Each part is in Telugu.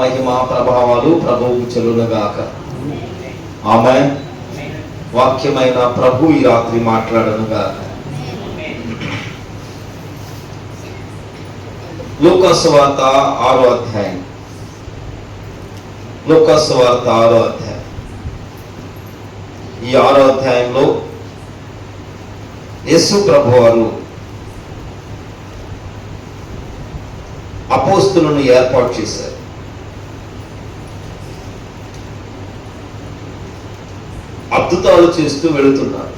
మహిమ ప్రభావాలు ప్రభువుకు చెల్లునుగాక. ఆమేన్. వాక్యమైన ప్రభు ఈ రాత్రి మాట్లాడనుగాక. లూకాసు వార్త 6వ అధ్యాయం. లూకాసు వార్త 6వ అధ్యాయం. ఈ 6వ అధ్యాయంలో యేసు ప్రభువారు అపోస్తులను ఏర్పాటు చేశారు. అద్భుతాలు చేస్తూ వెళుతున్నారు.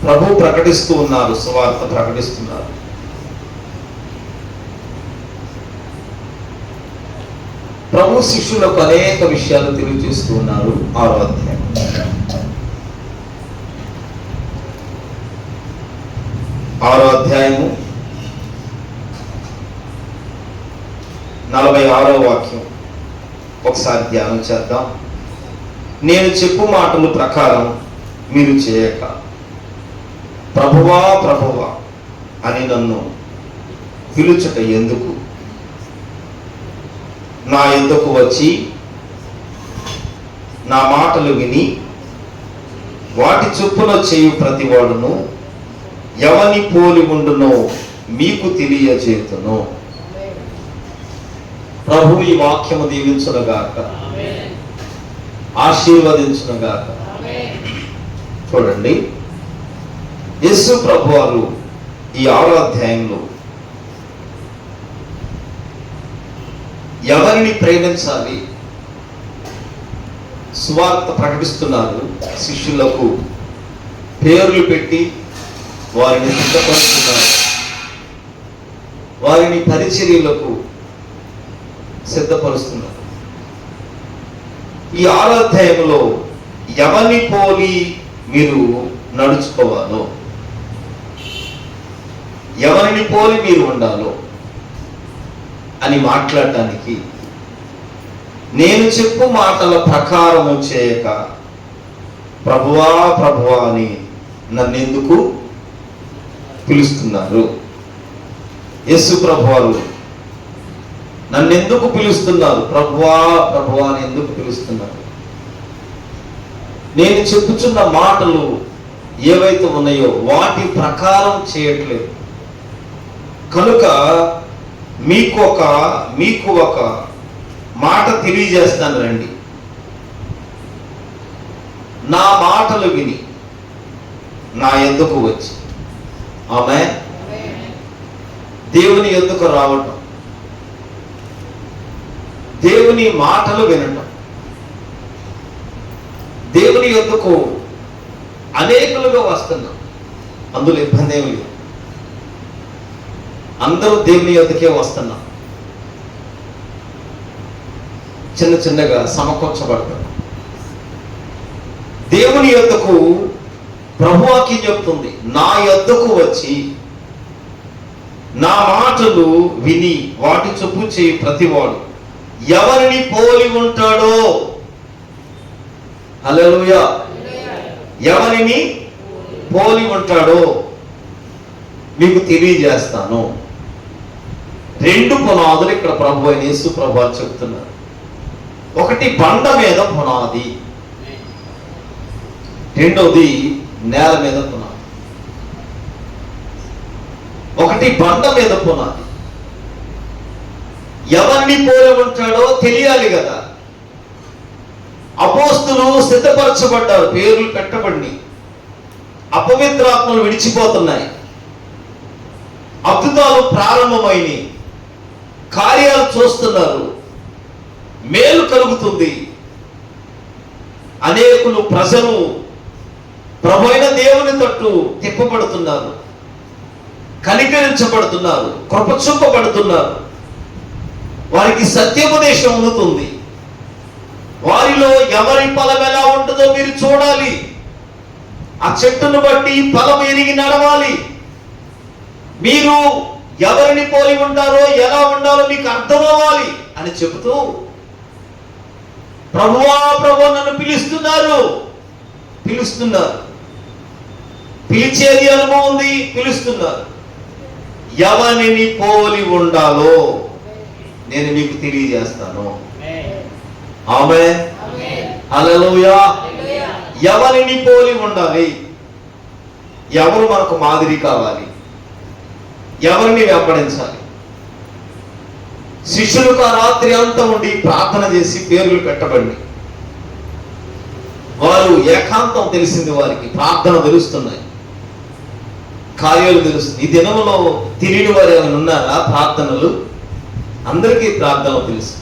ప్రభు ప్రకటిస్తూ ఉన్నారు, సువార్త ప్రకటిస్తున్నారు. ప్రభు శిష్యులకు అనేక విషయాలు తెలియజేస్తూ ఉన్నారు. 6వ అధ్యాయం. 6వ అధ్యాయము 46వ వాక్యం ఒకసారి ధ్యానం చేద్దాం. నేను చెప్పు మాటల ప్రకారం మీరు చేయక ప్రభువా ప్రభువా అని నన్ను పిలుచుట ఎందుకు? నా యొద్దకు వచ్చి నా మాటలు విని వాటి చొప్పున చేయు ప్రతివాడును ఎవని పోలి ఉండునో మీకు తెలియజేతును. ప్రభు ఈ వాక్యము దీవించునుగాక, ఆశీర్వదించునుగాక. చూడండి, యేసు ప్రభు వారు ఈ 6వ అధ్యాయంలో ఎవరిని ప్రేమించాలి సువార్త ప్రకటిస్తున్నారు. శిష్యులకు పేర్లు పెట్టి వారిని సిద్ధపరుస్తున్నారు. వారిని పరిచర్యలకు సిద్ధపరుస్తున్నారు. ఈ 6వ అధ్యాయంలో ఎవరిని పోలి మీరు నడుచుకోవాలో, ఎవరిని పోలి మీరు ఉండాలో అని మాట్లాడటానికి, నేను చెప్పు మాటల ప్రకారము చేయక ప్రభువా ప్రభువా అని నన్నెందుకు పిలుస్తున్నారు? యేసు ప్రభువారు నన్నెందుకు పిలుస్తున్నారు? ప్రభువా ప్రభువా అని ఎందుకు పిలుస్తున్నారు? నేను చెప్పుచున్న మాటలు ఏవైతే ఉన్నాయో వాటి ప్రకారం చేయట్లేదు. కనుక మీకు ఒక మాట తెలియజేస్తాను రండి. నా మాటలు విని నా యొద్దకు వచ్చి, ఆమేన్, దేవుని యొద్దకు రావటం, దేవుని మాటలు వినటం. దేవుని యొద్దకు అనేకులుగా వస్తున్నాం, అందులో ఇబ్బంది ఏమి లేదు. అందరూ దేవుని యొద్దకే వస్తున్నాం. చిన్న చిన్నగా సమకూర్చబడతాం. దేవుని యొద్దకు ప్రభువాక్యం చెప్తుంది, నా యొద్దకు వచ్చి నా మాటలు విని వాటి చొప్పు చేయి ప్రతివాడు ఎవరిని పోలి ఉంటాడో, హల్లెలూయా, ఎవరిని పోలి ఉంటాడో మీకు తెలియజేస్తాను. 2 పునాదులు ఇక్కడ ప్రభు అయిన యేసు ప్రభు చెప్తున్నారు. ఒకటి బండ మీద పునాది, రెండోది నేల మీద పునాది. ఒకటి బండ మీద పునాది. ఎవరిని పోలి ఉంటాడో తెలియాలి కదా. అపోస్తులు సిద్ధపరచబడ్డారు, పేర్లు పెట్టబడి, అపవిత్రాత్మలు విడిచిపోతున్నాయి, అద్భుతాలు ప్రారంభమైనవి, కార్యాలు చూస్తున్నారు, మేలు కలుగుతుంది. అనేకులు ప్రజలు ప్రభువైన దేవుని తట్టు తిప్పబడుతున్నారు, కనికరించబడుతున్నారు, కృప చూపబడుతున్నారు. వారికి సత్యోపదేశం అందుతుంది. వారిలో ఎవరి ఫలం ఎలా ఉంటుందో మీరు చూడాలి. ఆ చెట్టును బట్టి ఫలం ఎరిగి నడవాలి. మీరు ఎవరిని పోలి ఉంటారో, ఎలా ఉండాలో మీకు అర్థం అవ్వాలి అని చెబుతూ ప్రభువా ప్రభువా నన్ను పిలుస్తున్నారు. పిలిచేది అనుభవం ఉంది, పిలుస్తున్నారు. ఎవరిని పోలి ఉండాలో నేను మీకు తెలియజేస్తాను. ఆమేన్, హల్లెలూయా. ఎవరిని పోలి ఉండాలి? ఎవరు మనకు మాదిరి కావాలి? ఎవరిని వెంబడించాలి? శిష్యులకు ఆ రాత్రి అంతా ఉండి ప్రార్థన చేసి పేర్లు పెట్టబడి వారు ఏకాంతం తెలిసింది, వారికి ప్రార్థన తెలుస్తున్నాయి, కార్యాలు తెలుస్తుంది. ఈ దినంలో తెలియని వారు ఏమైనా ఉన్నారా? ప్రార్థనలు అందరికీ ప్రార్థనలు తెలుసు.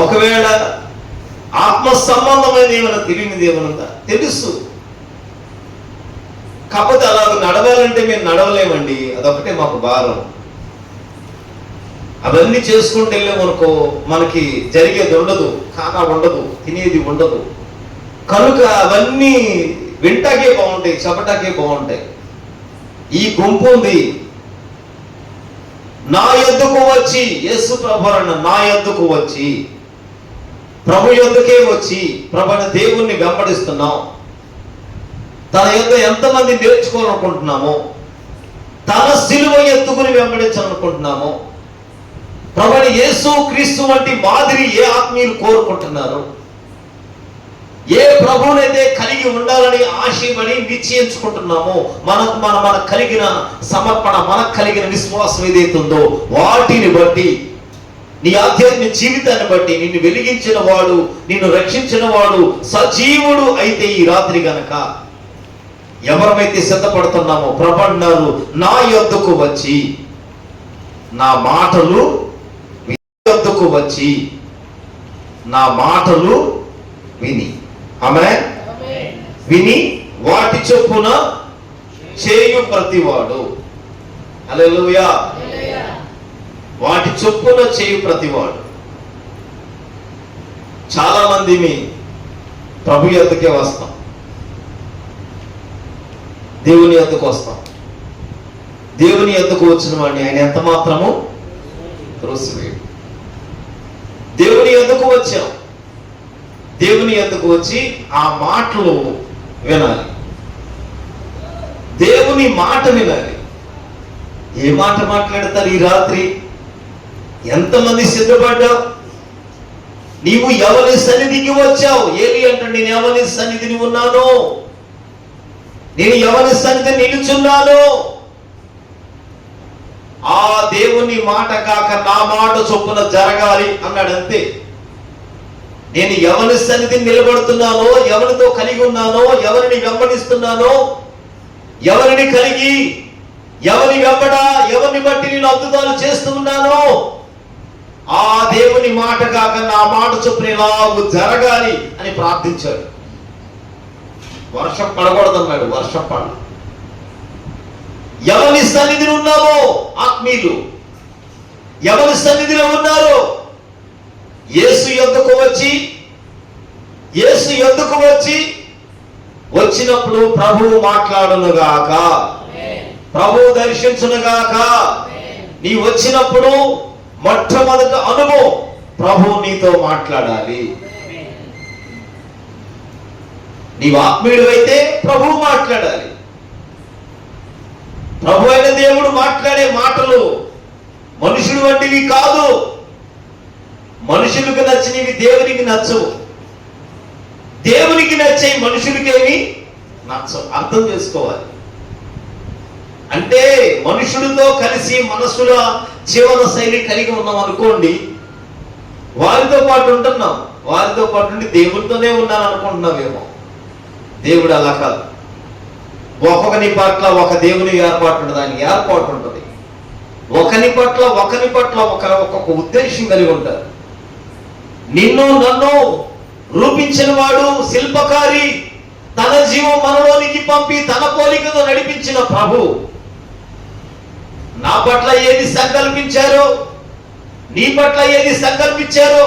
ఒకవేళ ఆత్మ సంబంధమైన ఏమైనా తెలియనిది ఏమనుందా? తెలుసు. కాకపోతే అలా నడవాలంటే మేము నడవలేమండి, అదొకటే మాకు భారం. అవన్నీ చేసుకుంటూ వెళ్ళామనుకో మనకి జరిగేది ఉండదు, ఖానా ఉండదు, తినేది ఉండదు. కనుక అవన్నీ వింటాకే బాగుంటాయి, చెప్పటాకే బాగుంటాయి. ఈ గుంపు ఉంది, నా యొద్దకు వచ్చి, యేసు ప్రభు అన్న నా యొద్దకు వచ్చి, ప్రభు యొద్దకే వచ్చి ప్రభుని దేవుణ్ణి వెంబడిస్తున్నాం. తన యొద్ద ఎంతమంది నేర్చుకోవాలనుకుంటున్నామో, తన సిలువ ఎత్తుకుని వెంబడించాలనుకుంటున్నామో, ప్రభుని యేసు క్రీస్తు వంటి మాదిరి ఏ ఆత్మీయులు కోరుకుంటున్నారు, ఏ ప్రభువునైతే కలిగి ఉండాలని ఆశయమని నిశ్చయించుకుంటున్నామో, మనకు కలిగిన సమర్పణ, మనకు కలిగిన విశ్వాసం ఏదైతుందో వాటిని బట్టి, నీ ఆధ్యాత్మిక జీవితాన్ని బట్టి, నిన్ను వెలిగించిన వాడు, నిన్ను రక్షించిన వాడు సజీవుడు అయితే ఈ రాత్రి గనక ఎవరైతే సిద్ధపడుతున్నామో, ప్రభు అన్నారు నా యొద్దకు వచ్చి, నా మాటలు యొద్దకు వచ్చి, నా మాటలు విని, ఆమేన్, విని వాటి చొప్పున చేయు ప్రతివాడు, హల్లెలూయా, వాటి చొప్పున చేయు ప్రతివాడు. చాలా మంది ప్రభు యొద్దకే వస్తాం, దేవుని యొద్దకు వస్తాం. దేవుని యొద్దకు వచ్చిన వాడిని ఆయన ఎంత మాత్రము త్రోసివేయడు. దేవుని యొద్దకు వచ్చాం, దేవుని యొద్దకు వచ్చి ఆ మాటలు వినాలి, దేవుని మాట వినాలి. ఏ మాట మాట్లాడతారు ఈ రాత్రి? ఎంతమంది సిద్ధపడ్డావు? నీవు ఎవరి సన్నిధికి వచ్చావు? ఏలి అంటాడు, నేను ఎవరి సన్నిధిని ఉన్నాను, నేను ఎవరి సన్నిధి నిలుచున్నాను. ఆ దేవుని మాట కాక నా మాట చొప్పున జరగాలి అన్నాడు, అంతే. నేను ఎవరి సన్నిధిని నిలబడుతున్నానో, ఎవరితో కలిగి ఉన్నానో, ఎవరిని వెంబడిస్తున్నానో, ఎవరిని కలిగి, ఎవరి వెంబడ, ఎవరిని బట్టి నేను అద్భుతాలు చేస్తూ ఉన్నానో, ఆ దేవుని మాట కాక నా మాట చొప్పున ఇలాగూ జరగాలి అని ప్రార్థించాడు. వర్షం పడకూడదన్నాడు, వర్షం పడ. ఎవరి సన్నిధిని ఉన్నామో ఆత్మీయులు, ఎవరి సన్నిధిలో ఉన్నారో యేసు యొద్దకు వచ్చి, యేసు యొద్దకు వచ్చి, వచ్చినప్పుడు ప్రభువు మాట్లాడునుగాక, ప్రభువు దర్శించునుగాక. నీ వచ్చినప్పుడు మొట్టమొదటి అనుభవం ప్రభువు నీతో మాట్లాడాలి. నీవు ఆత్మీయుడు అయితే ప్రభువు మాట్లాడాలి. ప్రభు అయిన దేవుడు మాట్లాడే మాటలు మనుషుడు వంటివి కాదు. మనుషులకు నచ్చినవి దేవునికి నచ్చవు, దేవునికి నచ్చే మనుషులకేమి నచ్చవు. అర్థం చేసుకోవాలి. అంటే మనుషుడితో కలిసి మనసుల జీవన శైలి కలిగి ఉన్నాం అనుకోండి, వారితో పాటు ఉంటున్నాం, వారితో పాటు ఉండి దేవుడితోనే ఉన్నాను అనుకుంటున్నావేమో. దేవుడు అలా కాదు. ఒకని పట్ల ఒక దేవుని ఏర్పాటు ఉంటుంది, ఆయన ఏర్పాటు ఉంటుంది. ఒకని పట్ల ఒక్కొక్క ఉద్దేశం కలిగి ఉంటారు. నిన్ను నన్ను రూపించిన వాడు శిల్పకారి, తన జీవం మనలోనికి పంపి తన పోలికతో నడిపించిన ప్రభు నా పట్ల ఏది సంకల్పించారో, నీ పట్ల ఏది సంకల్పించారో,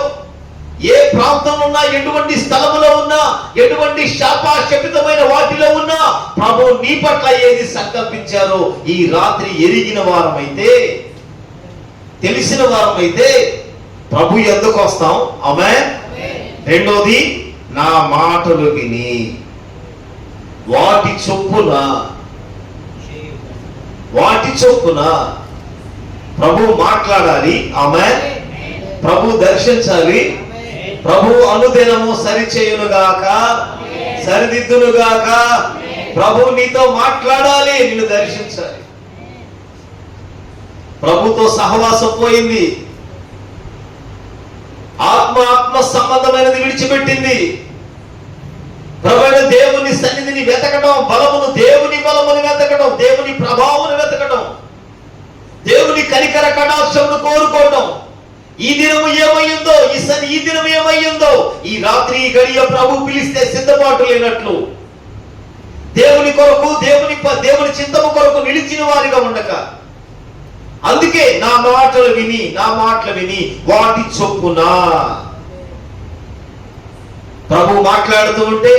ఏ ప్రాంతంలో ఉన్నా, ఎటువంటి స్థలములో ఉన్నా, ఎటువంటి శాపశపితమైన వాటిలో ఉన్నా, ప్రభు నీ పట్ల ఏది సంకల్పించారో ఈ రాత్రి ఎరిగిన వారమైతే, తెలిసిన వారమైతే ప్రభు ఎందుకు వస్తాం. ఆమేన్. రెండోది, నా మాటలు విని వాటి చొప్పున వాటి చొప్పున ప్రభు మాట్లాడాలి. ఆమేన్. ప్రభు దర్శించాలి. ప్రభు అనుదినము సరిచేయునుగాక, సరిదిద్దునుగాక. ప్రభు నీతో మాట్లాడాలి, నిన్ను దర్శించాలి. ప్రభుతో సహవాసం పోయింది, ఆత్మ సంబంధమైనది విడిచిపెట్టింది. ప్రభువైన దేవుని సన్నిధిని వెతకడం, బలమును, దేవుని బలమును వెతకడం, దేవుని ప్రభావమును వెతకడం, దేవుని కనికర కటాక్షమును కోరుకోవడం. ఈ దినము ఏమయ్యిందో, ఈ దినం ఏమయ్యిందో, ఈ రాత్రి ఈ గడియ ప్రభు పిలిస్తే సిద్ధపాటు లేనట్లు దేవుని కొరకు, దేవుని చింతము కొరకు నిలిచిన వారిగా ఉండక, అందుకే నా మాటలు విని వాటి చొప్పున ప్రభు మాట్లాడుతూ ఉంటే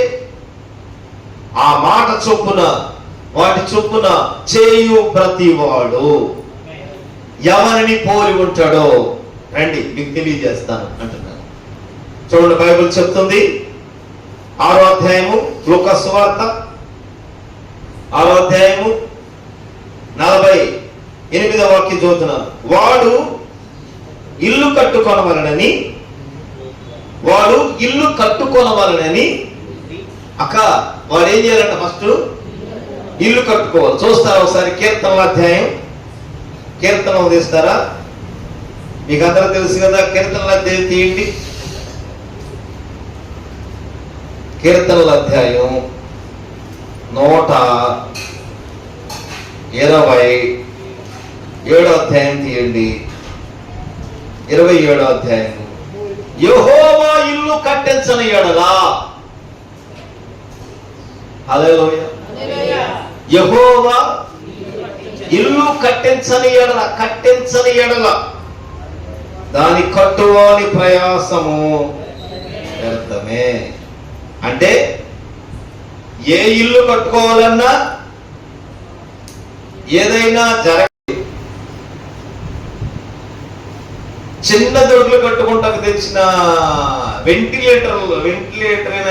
ఆ మాట చొప్పున, వాటి చొప్పున చేయు ప్రతివాడు ఎవరిని పోలి ఉంటాడో రండి మీకు తెలియజేస్తాను అంటున్నాను. చూడండి, బైబిల్ చెప్తుంది 6వ అధ్యాయము, లూకా సువార్త 6వ అధ్యాయము 48వ వాక్యం చదువుతున్నాను. వాడు ఇల్లు కట్టుకొనవలనని అక్క వాడు ఏం చేయాలంట? ఫస్ట్ ఇల్లు కట్టుకోవాలి. చూస్తారా ఒకసారి కీర్తనల అధ్యాయం, కీర్తనలు తీస్తారా? మీకు అందరూ తెలుసు కదా, కీర్తనల అధ్యాయం తీయండి. కీర్తనల అధ్యాయం 127వ అధ్యాయం తీయండి. 27వ అధ్యాయం. యెహోవా ఇల్లు కట్టించని ఎడల, హల్లెలూయా, యెహోవా ఇల్లు కట్టించని ఎడల దాని కట్టువాని ప్రయాసము వ్యర్థమే. అంటే ఏ ఇల్లు కట్టుకోవాలన్నా, ఏదైనా చిన్న దొడ్లు కట్టుకుంటాకు తెచ్చిన వెంటిలేటర్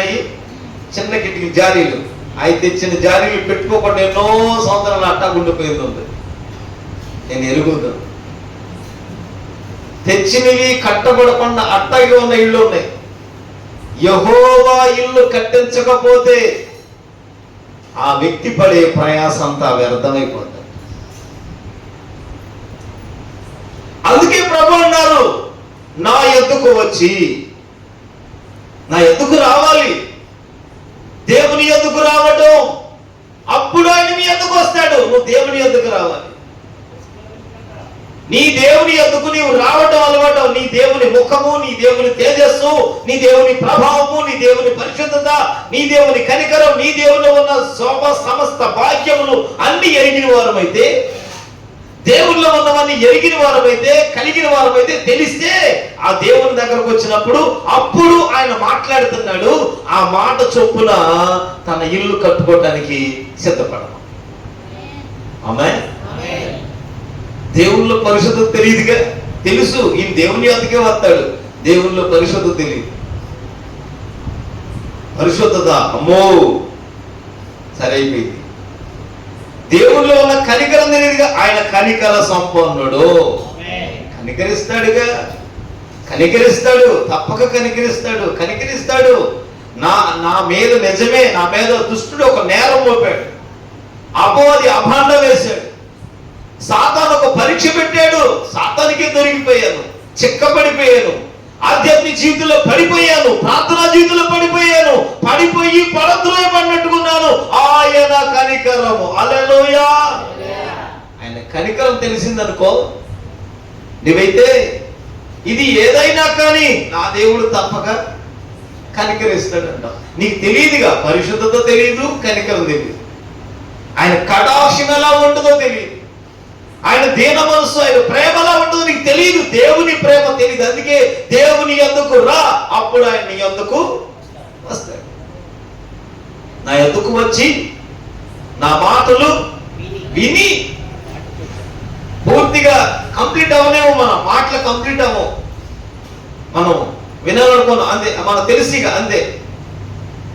అయి చిన్న కిటికీ జారీలు అవి తెచ్చిన జారీలు పెట్టుకోకుండా ఎన్నో సంవత్సరాలు అట్టా గుండిపోయింది ఉంది. నేను ఎరుగుతాను. తెచ్చినవి కట్టబడకుండా అట్టగా ఉన్న ఇళ్ళు ఉన్నాయి. యెహోవా ఇల్లు కట్టించకపోతే ఆ వ్యక్తి పడే ప్రయాసం అంతా వ్యర్థమైపోతుంది. అందుకే ప్రభు అన్నారు, నా యొద్దకు వచ్చి, నా యొద్దకు రావాలి. దేవుని యొద్దకు రావడం, అప్పుడు ఆయన మీ యొద్దకు వస్తాడు. నువ్వు దేవుని యొద్దకు రావాలి. నీ దేవుని యొద్దకు నీవు రావడం అలవాటం. నీ దేవుని ముఖము, నీ దేవుని తేజస్సు, నీ దేవుని ప్రభావము, నీ దేవుని పరిశుద్ధత, నీ దేవుని కనికరం, నీ దేవుని ఉన్న శోభ సమస్త భాగ్యములు అన్ని ఎరిగిన వారమైతే, దేవుల్లో ఉన్నవన్నీ ఎరిగిన వారమైతే, కలిగిన వారమైతే, తెలిస్తే ఆ దేవుని దగ్గరకు వచ్చినప్పుడు అప్పుడు ఆయన మాట్లాడుతున్నాడు. ఆ మాట చొప్పున తన ఇల్లు కట్టుకోవటానికి సిద్ధపడము. ఆమేన్. దేవుళ్ళో పరిశుద్ధత తెలియదుగా, తెలుసు ఈయన దేవుని యొద్దకే వస్తాడు. దేవుళ్ళో పరిశుద్ధత తెలియదు. పరిశుద్ధత అమ్మో సరే అయిపోయింది. దేవుళ్ళో ఉన్న కనికరం తెలియదుగా, ఆయన కనికర సంపన్నుడు. కనికరిస్తాడు, తప్పక కనికరిస్తాడు. నా మీద నిజమే, నా మీద దుష్టుడు ఒక నేరం మోపాడు, అపవాది అభాండం వేశాడు, సాతాను ఒక పరీక్ష పెట్టాడు. సాతానికే దొరికిపోయాను, చిక్కబడిపోయాను, ఆధ్యాత్మిక జీవితంలో పడిపోయాను, ప్రార్థనా జీవితంలో పడిపోయి పడద్రోయబడినట్టుకున్నాను. ఆయన కనికరము, హల్లెలూయా. ఆయన కనికరం తెలిసిందనుకో, నువ్వైతే ఇది ఏదైనా కానీ నా దేవుడు తప్పక కనికరిస్తాడంట. నీకు తెలియదుగా, పరిశుద్ధత తెలియదు, కనికరం తెలియదు, ఆయన కటాక్షం ఎలా ఉంటుందో తెలియదు, ఆయన దీన మనస్సు, ఆయన ప్రేమ ఎలా ఉంటుందో నీకు తెలియదు. దేవుని ప్రేమ తెలియదు. అందుకే దేవుని యొద్దకు రా, అప్పుడు ఆయన నీ యొద్దకు వస్తాడు. నా యొద్దకు వచ్చి నా మాటలు విని, పూర్తిగా కంప్లీట్ అవనేమో, మన మాటలు కంప్లీట్ అవ్వము, మనం వినాలనుకోను అంతే, మనకు తెలిసిగా అంతే.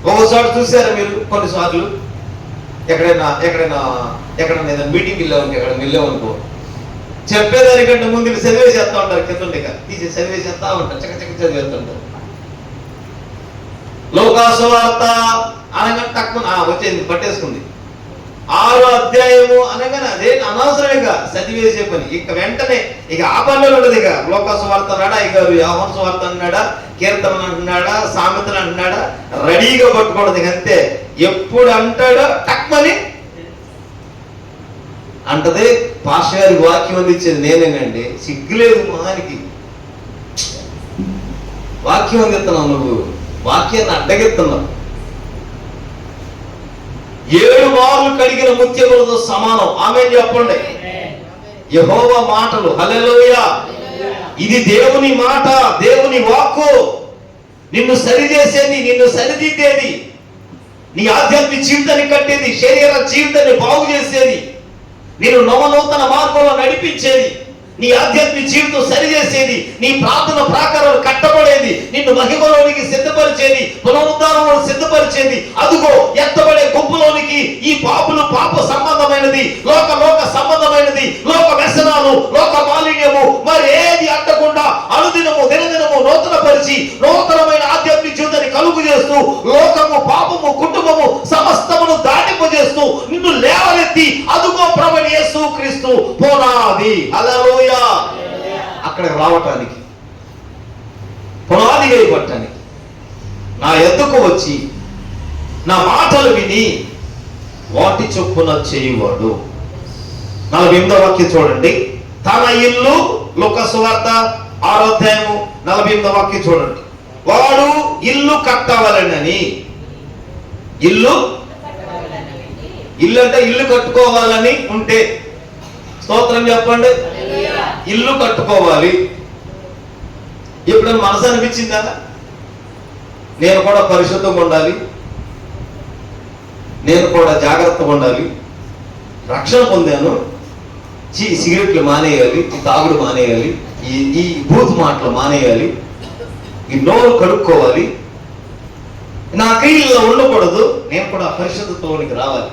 ఒకసారి చూసారా మీరు, కొన్నిసార్లు ఎక్కడైనా ఏదైనా మీటింగ్కి వెళ్ళామనుకో, ఎక్కడైనా వెళ్ళామనుకో, చెప్పేదానికంటే ముందు చదివేసేస్తా ఉంటారు, కింద తీసి చదివేసేస్తా ఉంటారు, చక్క చదివేస్తుంటారు. లోకాసు వార్త అనగా తక్కువ వచ్చేది పట్టేసుకుంది. 6వ అధ్యాయము అనగానే అదే అనవసరంగా చదివేసే పని. ఇక వెంటనే ఇక ఆ పనులు ఉండదు. ఇక లోకాసు వార్త అన్నాడా, ఇక యోహాను సువార్త అన్నాడా, కీర్తన అంటున్నాడా, సామెతలు అంటున్నాడా, రెడీగా పట్టుకోవడం. ఇక అంతే, ఎప్పుడు అంటాడో టక్మని అంటది. పాష గారి వాక్యం అందించేది నేనేనండి. సిగ్గులేదు మహానికి. వాక్యం అందిస్తున్నావు నువ్వు, వాక్యాన్ని అడ్డగెత్తున్నావు. 7 మార్లు కడిగిన ముత్యములతో సమానం. ఆమేన్ చెప్పండి. యెహోవా మాటలు, హల్లెలూయా. ఇది దేవుని మాట, దేవుని వాక్కు. నిన్ను సరిచేసేది, నిన్ను సరిదిద్దేది, నీ ఆధ్యాత్మిక జీవితాన్ని కట్టేది, శరీర జీవితాన్ని బాగు చేసేది, నిన్ను నవనూతన మార్గంలో నడిపించేది, నీ ఆధ్యాత్మిక జీవితం సరిచేసేది, నీ ప్రార్థన ప్రాకారాలు కట్టబడేది, నిన్ను మహిమలోనికి సిద్ధపరిచేది, పునరుద్ధారంలో సిద్ధపరిచేది. అదుగో ఎత్తబడే గుంపులోనికి ఈ పాపులు పాప సంబంధమైనది, లోక సంబంధమైనది, లోక వ్యసనాలు, లోక మాలిన్యము మరి ఏది అడ్డకుండా అనుదినము దినదినము నూతన పరిచి నూతనమైన ఆధ్యాత్మిక జీవితాన్ని కలుగు చేస్తూ లోకము, పాపము, కుటుంబము సమస్తమును దాటింపజేస్తూ నిన్ను లేవనెత్తి అదుగో ప్రభువైన యేసు క్రీస్తు పునాది, హల్లెలూయా, అక్కడికి రావటానికి, పునాది వేయబట్టడానికి నా ఎద్దుకు వచ్చి నా మాటలు విని వాటి చొప్పున చేయువాడు. 48వ వాక్యం చూడండి. తన ఇల్లు, లూకా సువార్త 6వ అధ్యాయము 48వ వాక్యం చూడండి. వాడు ఇల్లు కట్టవలెనని, ఇల్లు అంటే ఇల్లు కట్టుకోవాలని ఉంటే స్తోత్రం చెప్పండి. ఇల్లు కట్టుకోవాలి. ఇప్పుడు మనసు అనిపించిందా, నేను కూడా పరిశుద్ధంగా ఉండాలి, నేను కూడా జాగ్రత్తగా ఉండాలి, రక్షణ పొందాను, సిగరెట్లు మానేయాలి, ఈ తాగుడు మానేయాలి, ఈ బూత్ మాటలు మానేయాలి, ఈ నోరు కడుక్కోవాలి, నా క్రియల్లో ఉండకూడదు, నేను కూడా పరిశుద్ధతలోనికి రావాలి,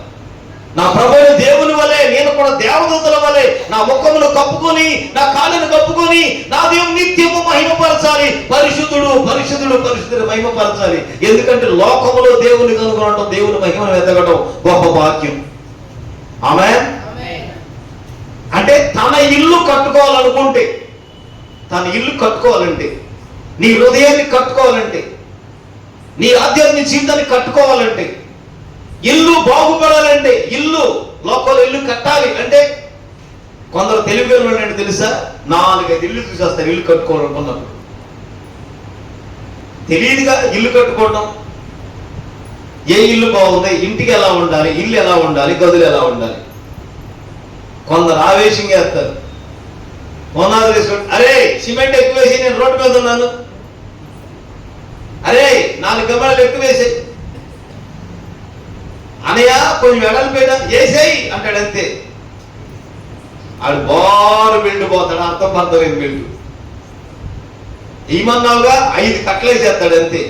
నా ప్రభువైన దేవుని వలె నేను కూడా దేవదూతల వలె నా ముఖమును కప్పుకొని నా కాళ్ళను కప్పుకొని నా దేవుని నిత్యము మహిమపరచాలి. పరిశుద్ధుడు పరిశుద్ధుడు పరిశుద్ధుడు మహిమపరచాలి. ఎందుకంటే లోకములో దేవుని కనుగొనడం, దేవుని మహిమను వెతకడం గొప్ప భాగ్యం. ఆమేన్. అంటే తన ఇల్లు కట్టుకోవాలనుకుంటే, తన ఇల్లు కట్టుకోవాలంటే, నీ హృదయాన్ని కట్టుకోవాలంటే, నీ ఆధ్యాత్మిక జీవితాన్ని కట్టుకోవాలంటే, ఇల్లు బాగుపడాలంటే, ఇల్లు లోకంలో ఇల్లు కట్టాలి అంటే, కొందరు తెలివిగా అంటే తెలుసా, 4-5 ఇల్లు చూసేస్తారు ఇల్లు కట్టుకోవాలనుకున్నప్పుడు. తెలియదుగా ఇల్లు కట్టుకోవడం. ఏ ఇల్లు బాగుంది, ఇంటికి ఎలా ఉండాలి, ఇల్లు ఎలా ఉండాలి, గదులు ఎలా ఉండాలి. కొందరు ఆవేశంగా వేస్తారు, పునాదులు వేసుకుంటారు. అరే సిమెంట్ ఎక్కువ వేసి నేను రోడ్డు మీద ఉన్నాను, అరే 4 గమనాలు ఎక్కువ వేసాయి, అనయ్య కొంచెం వెడలు పోయినా వేసేయి అంటాడు. అంతే, ఆడు బారు బిల్డు పోతాడు, అర్థం బిల్డు. ఏమన్నావుగా 5 కట్టలేసేస్తాడు. అంతే,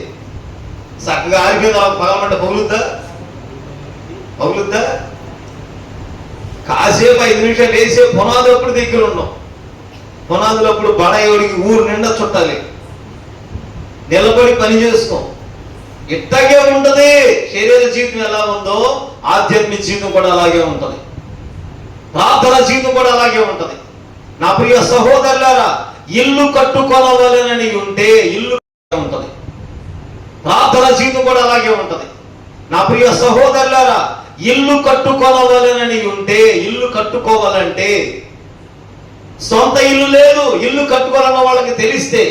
చక్కగా ఆరిపోయింది. పగలమంటే పగులుద్దా? కాసేపు 5 నిమిషాలు వేసే పునాది అప్పుడు దగ్గర ఉన్నాం. పునాదులప్పుడు బడయోడికి ఊరు నిండా చుట్టాలి, నిలబడి పని చేసుకో. ఇట్టగే ఉంటది. శరీర జీవితం ఎలా ఉందో ఆధ్యాత్మిక జీవితం కూడా అలాగే ఉంటది, ప్రార్థన జీవితం కూడా అలాగే ఉంటది. నా ప్రియ సహోదరులారా, ఇల్లు కట్టుకోవాలని ఉంటే ఇల్లు ఉంటది, ప్రార్థన జీవితం కూడా అలాగే ఉంటది. నా ప్రియ సహోదరులారా, ఇల్లు కట్టుకోవాలని ఉంటే, ఇల్లు కట్టుకోవాలంటే, సొంత ఇల్లు లేదు, ఇల్లు కట్టుకోవాలన్న వాళ్ళకి తెలిస్తే,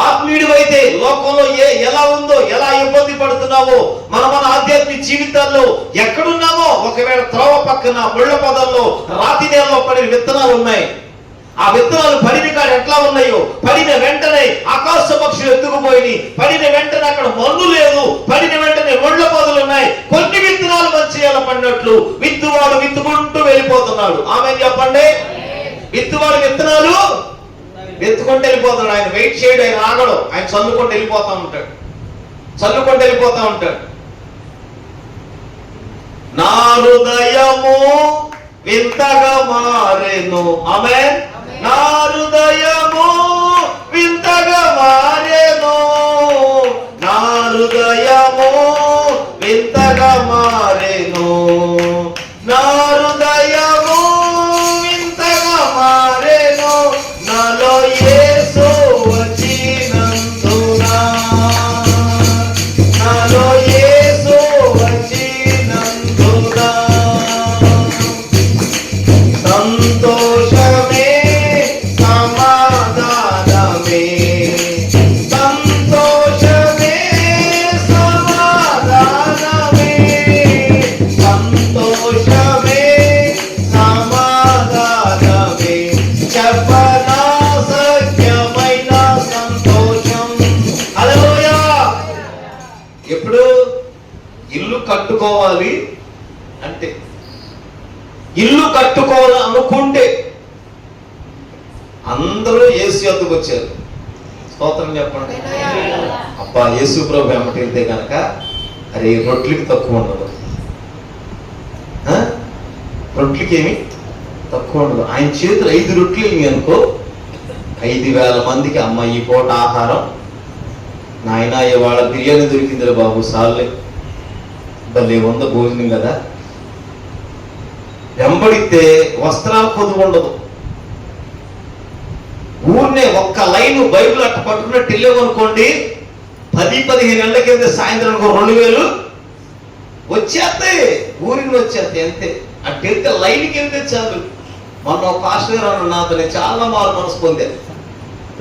ఆత్మీయుడివైతే లోకంలో ఎలా ఉందో, ఎలా ఇబ్బంది పడుతున్నావో, మన ఆధ్యాత్మిక జీవితాల్లో ఎక్కడున్నామో, ఒకవేళ త్రోవ పక్కన ముళ్ళ పొదల్లో రాతి నేలలో పడిన విత్తనాలు ఉన్నాయి. ఆ విత్తనాలు పడిన కాడ ఎట్లా ఉన్నాయో, పడిన వెంటనే ఆకాశ పక్షులు ఎత్తుకుపోయి, పడిన వెంటనే అక్కడ మన్ను లేదు, పడిన వెంటనే ముళ్ళ పొదలు ఉన్నాయి. కొన్ని విత్తనాలు మంచిగా పడినట్లు విత్తువాడు విత్తుకుంటూ వెళ్ళిపోతున్నాడు. ఆమేన్ చెప్పండి. విత్తువాడు విత్తనాలు వెతుకుంటూ వెళ్ళిపోతాడు. ఆయన వెయిట్ చేయడు, ఆయన ఆగడు, ఆయన చల్లుకుంటూ వెళ్ళిపోతా ఉంటాడు. నా హృదయము వింతగా మారెను. ఆమేన్. నా హృదయము వింతగా మారెను. నా హృదయము వింతగా మారెను. నా హృదయము వింతగా మారెను. నాలో యేసు వచ్చినందున, నాలో యేసు వచ్చినందున సంతోషమే సమాధానమే, సంతోషమే సమాధానమే, సంతోషమే సమాధానమే, చెప్పనా సత్యమైన సంతోషం. హల్లెలూయా. ఎప్పుడు ఇల్లు కట్టుకోవాలి అంటే, ఇల్లు కట్టుకోవాలి అనుకుంటే అందరూ యేసు యొద్దకు వచ్చారు. స్తోత్రం చెప్పండి. అబ్బా, యేసు ప్రభు వెంబడి వెళ్తే కనుక అరే రొట్లకి తక్కువ ఉండదు, రొట్లకి ఏమి తక్కువ ఉండదు. ఆయన చేతులు 5 రొట్లు వెళ్ళి అనుకో, 5,000 మందికి అమ్మ ఈ పూట ఆహారం. నాయన ఇవాళ బిర్యానీ దొరికిందిరా బాబు, సార్లే భలే ఉంద భోజనం కదా. వెంబడితే వస్త్రాలు పొదుపు ఉండదు. ఊరినే ఒక్క లైన్ బైబిల్ అట్ట పట్టుకున్నట్టు వెళ్ళామనుకోండి, 10-15 ఏళ్ల కింద సాయంత్రం 2,000 వచ్చేస్తాయి, ఊరికి వచ్చేస్తాయి అంతే. అటు వెళ్తే లైన్కి వెళ్తే చాలు. మొన్న పాస్టర్ గారు అన్న నాతో చాలా మారు మనసు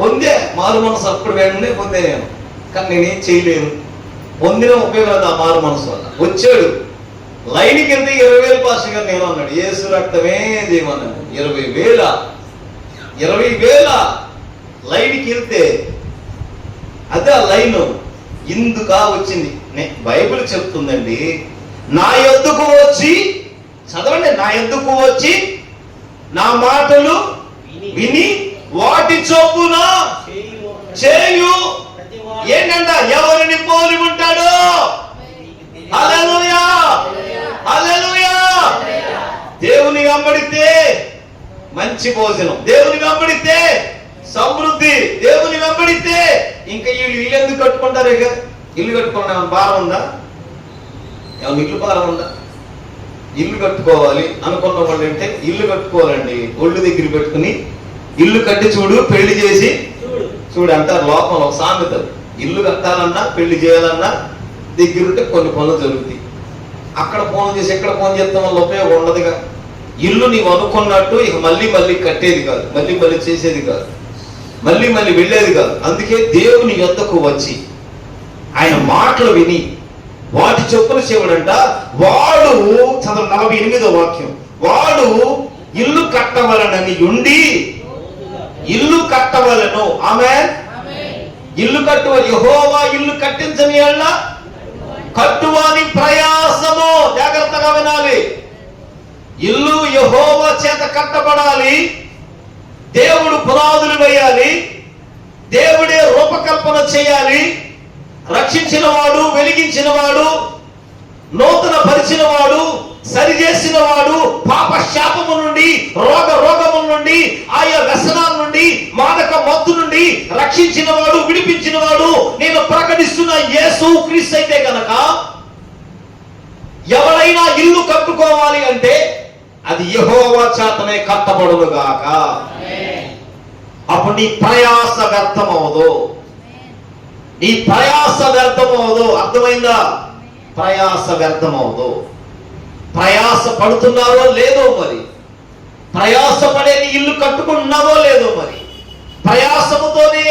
పొందే మారు మనసు అప్పుడు వెంటనే పొందే నేను. కానీ నేనేం చేయలేను. పొందిన ఉపయోగం ఆ మారు మనసు వల్ల. వచ్చాడు లైన్కి వెళ్తే 20,000 పాస్టర్ గారు నేను అన్నాడు. యేసు రక్తమే చేయమన్నాడు. 20,000 లైన్కి వెళ్తే అదే ఆ లైన్ ఇందుకా వచ్చింది. బైబిల్ చెప్తుందండి, నా యొద్దకు వచ్చి, చదవండి, నా యొద్దకు వచ్చి నా మాటలు విని వాటి చొప్పున చేయు. ఏంటంట? ఎవరిని పోలి ఉంటాడు? హల్లెలూయా, హల్లెలూయా. దేవుని వెంబడితే మంచి భోజనం, దేవుని వెంబడితే సమృద్ధి, దేవుని వెంబడితే ఇంకా వీళ్ళు ఇల్లు ఎందుకు కట్టుకుంటారు? ఇక ఇల్లు కట్టుకోవడం ఏమైనా భారం ఉందా? ఏమైనా ఇల్లు భారం ఉందా? ఇల్లు కట్టుకోవాలి అనుకున్న వాళ్ళు అంటే ఇల్లు కట్టుకోవాలండి. ఒళ్ళు దగ్గర పెట్టుకుని ఇల్లు కట్టి చూడు, పెళ్లి చేసి చూడు అంటారు లోకంలో ఒక సామెత. ఇల్లు కట్టాలన్నా పెళ్లి చేయాలన్నా దగ్గరుంటే కొన్ని పనులు జరుగుతాయి. అక్కడ ఫోన్ చేసి ఎక్కడ ఫోన్ చేస్తాం వల్ల ఉపయోగం ఉండదుగా. ఇల్లు నీవు అనుకున్నట్టు ఇక మళ్ళీ మళ్ళీ కట్టేది కాదు, మళ్ళీ మళ్ళీ చేసేది కాదు, మళ్ళీ మళ్ళీ వెళ్ళేది కాదు. అందుకే దేవుని యొద్దకు వచ్చి ఆయన మాటలు విని వాటి చొప్పున చేయడంట. వాడు చదువు 48వ వాక్యం, వాడు ఇల్లు కట్టవలనని ఉండి ఇల్లు కట్టవలను. ఆమేన్. ఇల్లు కట్టువ యెహోవా ఇల్లు కట్టించని ఎడల కట్టువాని ప్రయాసము. జాగ్రత్తగా వినాలి. ఇల్లు యెహోవా చేత కట్టబడాలి. దేవుడు పునాదులు వేయాలి, దేవుడే రూపకల్పన చేయాలి. రక్షించిన వాడు, వెలిగించిన వాడు, నూతన పరిచిన వాడు, సరిచేసిన వాడు, పాప శాపము నుండి, రోగము నుండి, ఆయా వ్యసనాల నుండి, మాదక మత్తు నుండి రక్షించిన వాడు, విడిపించిన వాడు నేను ప్రకటిస్తున్న యేసు క్రీస్తు అయితే గనక ఎవరైనా ఇల్లు కట్టుకోవాలి అంటే అది యెహోవా చేతనే కట్టబడును గాక. అప్పుడు నీ ప్రయాస వ్యర్థమవదు, నీ ప్రయాస వ్యర్థమవదు. అర్థమైందా? ప్రయాస వ్యర్థమవదు. ప్రయాస పడుతున్నావో లేదో మరి, ప్రయాస పడేది ఇల్లు కట్టుకుంటున్నావో లేదో మరి. ప్రయాసముతోనే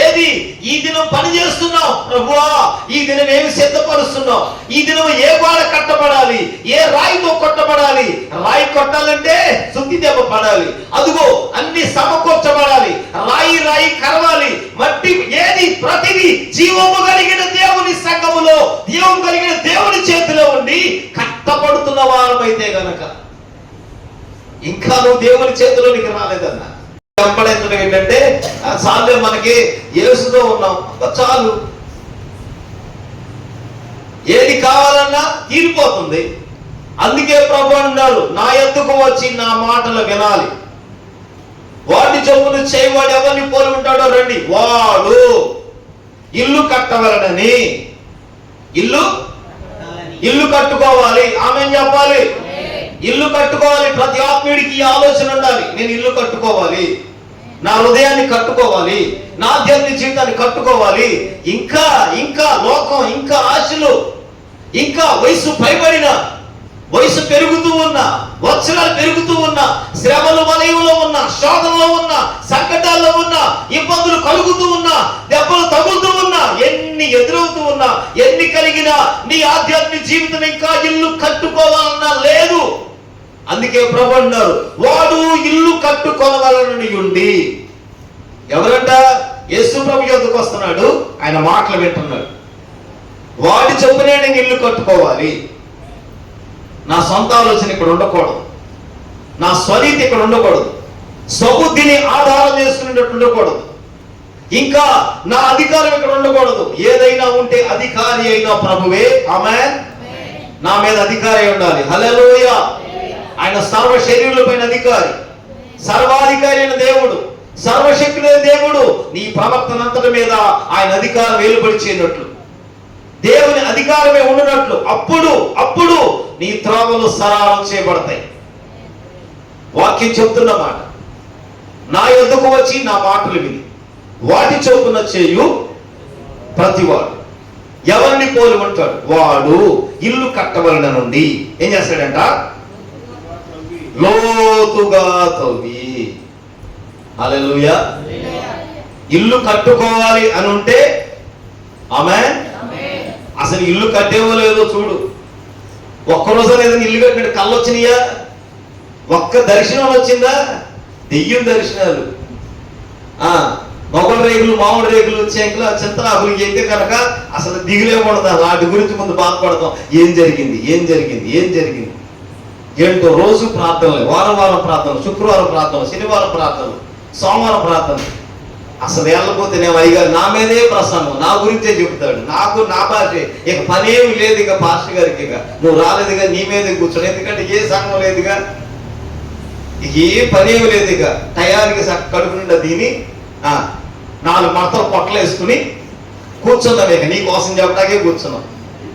ఏది ఈ దినం పని చేస్తున్నావు ప్రభువా, ఈ దినం ఏమి సిద్ధపరుస్తున్నావు, ఈ దినం ఏ గోడ కట్టబడాలి, ఏ రాయితో కొట్టబడాలి. రాయి కొట్టాలంటే సుత్తి దెబ్బ పడాలి, అదుగో అన్ని సమకూర్చబడాలి, రాయి కరవాలి, మట్టి ఏది ప్రతిదీ జీవము కలిగిన దేవుని సంఘములో, జీవం కలిగిన దేవుని చేతిలో ఉండి కట్టబడుతున్న వారమైతే గనక ఇంకా నువ్వు దేవుని చేతిలోనికి రాలేదన్నా. వెంబడించడం ఏంటంటే చాలు, మనకి యేసుతో ఉన్నాం చాలు, ఏది కావాలన్నా తీరిపోతుంది. అందుకే ప్రభు అన్నారు, నా యొద్దకు వచ్చి నా మాటలు వినాలి, వాటి చొప్పున చేయవాడు ఎవరిని పోలి ఉంటాడో రండి. వాడు ఇల్లు కట్టవలనని, ఇల్లు కట్టుకోవాలి. ఆమె చెప్పాలి, ఇల్లు కట్టుకోవాలి. ప్రతి ఆత్మీయుడికి ఈ ఆలోచన ఉండాలి, నేను ఇల్లు కట్టుకోవాలి, నా హృదయాన్ని కట్టుకోవాలి, నా ఆధ్యాత్మిక జీవితాన్ని కట్టుకోవాలి. ఇంకా ఇంకా లోకం, ఇంకా ఆశలు, ఇంకా వయసు పైబడిన, వయసు పెరుగుతూ ఉన్నా, వత్సరాలు పెరుగుతూ ఉన్నా, శ్రమలు వలయంలో ఉన్నా, శోధనలో ఉన్నా, సంకటాల్లో ఉన్నా, ఇబ్బందులు కలుగుతూ ఉన్నా, దెబ్బలు తగులుతూ ఉన్నా, ఎన్ని ఎదురవుతూ ఉన్నా, ఎన్ని కలిగినా నీ ఆధ్యాత్మిక జీవితం ఇంకా ఇల్లు కట్టుకోవాలన్నా లేదు. అందుకే ప్రభు అన్నారు, వాడు ఇల్లు కట్టుకోవాలని ఉండి. ఎవరంట? యేసు ప్రభు యొద్దకు వస్తున్నాడు, ఆయన మాటలు వింటున్నాడు. వాడి చొప్పునే నేను ఇల్లు కట్టుకోవాలి. నా సొంత ఆలోచన ఇక్కడ ఉండకూడదు, నా స్వరీతి ఇక్కడ ఉండకూడదు, స్వబుద్ధిని ఆధారం చేసుకునేటట్టు ఉండకూడదు, ఇంకా నా అధికారం ఇక్కడ ఉండకూడదు. ఏదైనా ఉంటే అధికారి అయిన ప్రభువే. ఆమేన్. నా మీద అధికారి ఉండాలి. హల్లెలూయా. ఆయన సర్వ శరీరుల పైన అధికారి, సర్వాధికారి అయిన దేవుడు, సర్వశక్తుడైన దేవుడు. నీ ప్రవర్తనంతటి మీద ఆయన అధికారం వేలుపడిచేటట్లు, దేవుని అధికారమే ఉండినట్లు, అప్పుడు నీ త్రోవలు సరళం చేయబడతాయి. వాక్యం చెప్తున్న మాట, నా యొద్దకు వచ్చి నా మాటలు విని వాటి చొప్పున చేయు ప్రతివాడు ఎవరిని పోలి ఉంటాడు? వాడు ఇల్లు కట్టవలన నుండి ఏం చేస్తాడంట? లోతుగా తవ్వి. హల్లెలూయా. ఇల్లు కట్టుకోవాలి అని ఉంటే, ఆమేన్. అసలు ఇల్లు కట్టేవో లేదో చూడు. ఒక్కరోజు ఏదైనా ఇల్లు కట్టినట్టు కళ్ళు వచ్చినాయా? ఒక్క దర్శనం వచ్చిందా? దెయ్యం దర్శనాలు, మొగల రేగులు, మామిడి రేగులు, చెంకులు, చింతరాకులు అయితే కనుక అసలు దిగులే ఉండదు. వాటి గురించి ముందు బాధపడతాం. ఏం జరిగింది, ఏం జరిగింది, ఏం జరిగింది. ఏంటో రోజు ప్రార్థనలు, వారం ప్రార్థనలు, శుక్రవారం ప్రార్థనలు, శనివారం ప్రార్థనలు, సోమవారం ప్రార్థనలు. అసలు వెళ్ళకపోతే నేను అయ్యగారు నా మీదే ప్రసన్నం, నా గురించే చెబుతాడు, నాకు నా భాష, ఇక పనేమి లేదు. ఇక పాస్టర్ గారికి ఇక నువ్వు రాలేదుగా, నీ మీదే కూర్చొని, ఎందుకంటే ఏ సంఘం లేదుగా, ఇక ఏ పనేమి లేదు. ఇక టయానికి కడుపు నిండా దీని 4 మడతలు పొట్టలు వేసుకుని కూర్చున్నాం. ఇక నీ కోసం చెప్పడాకే కూర్చున్నాం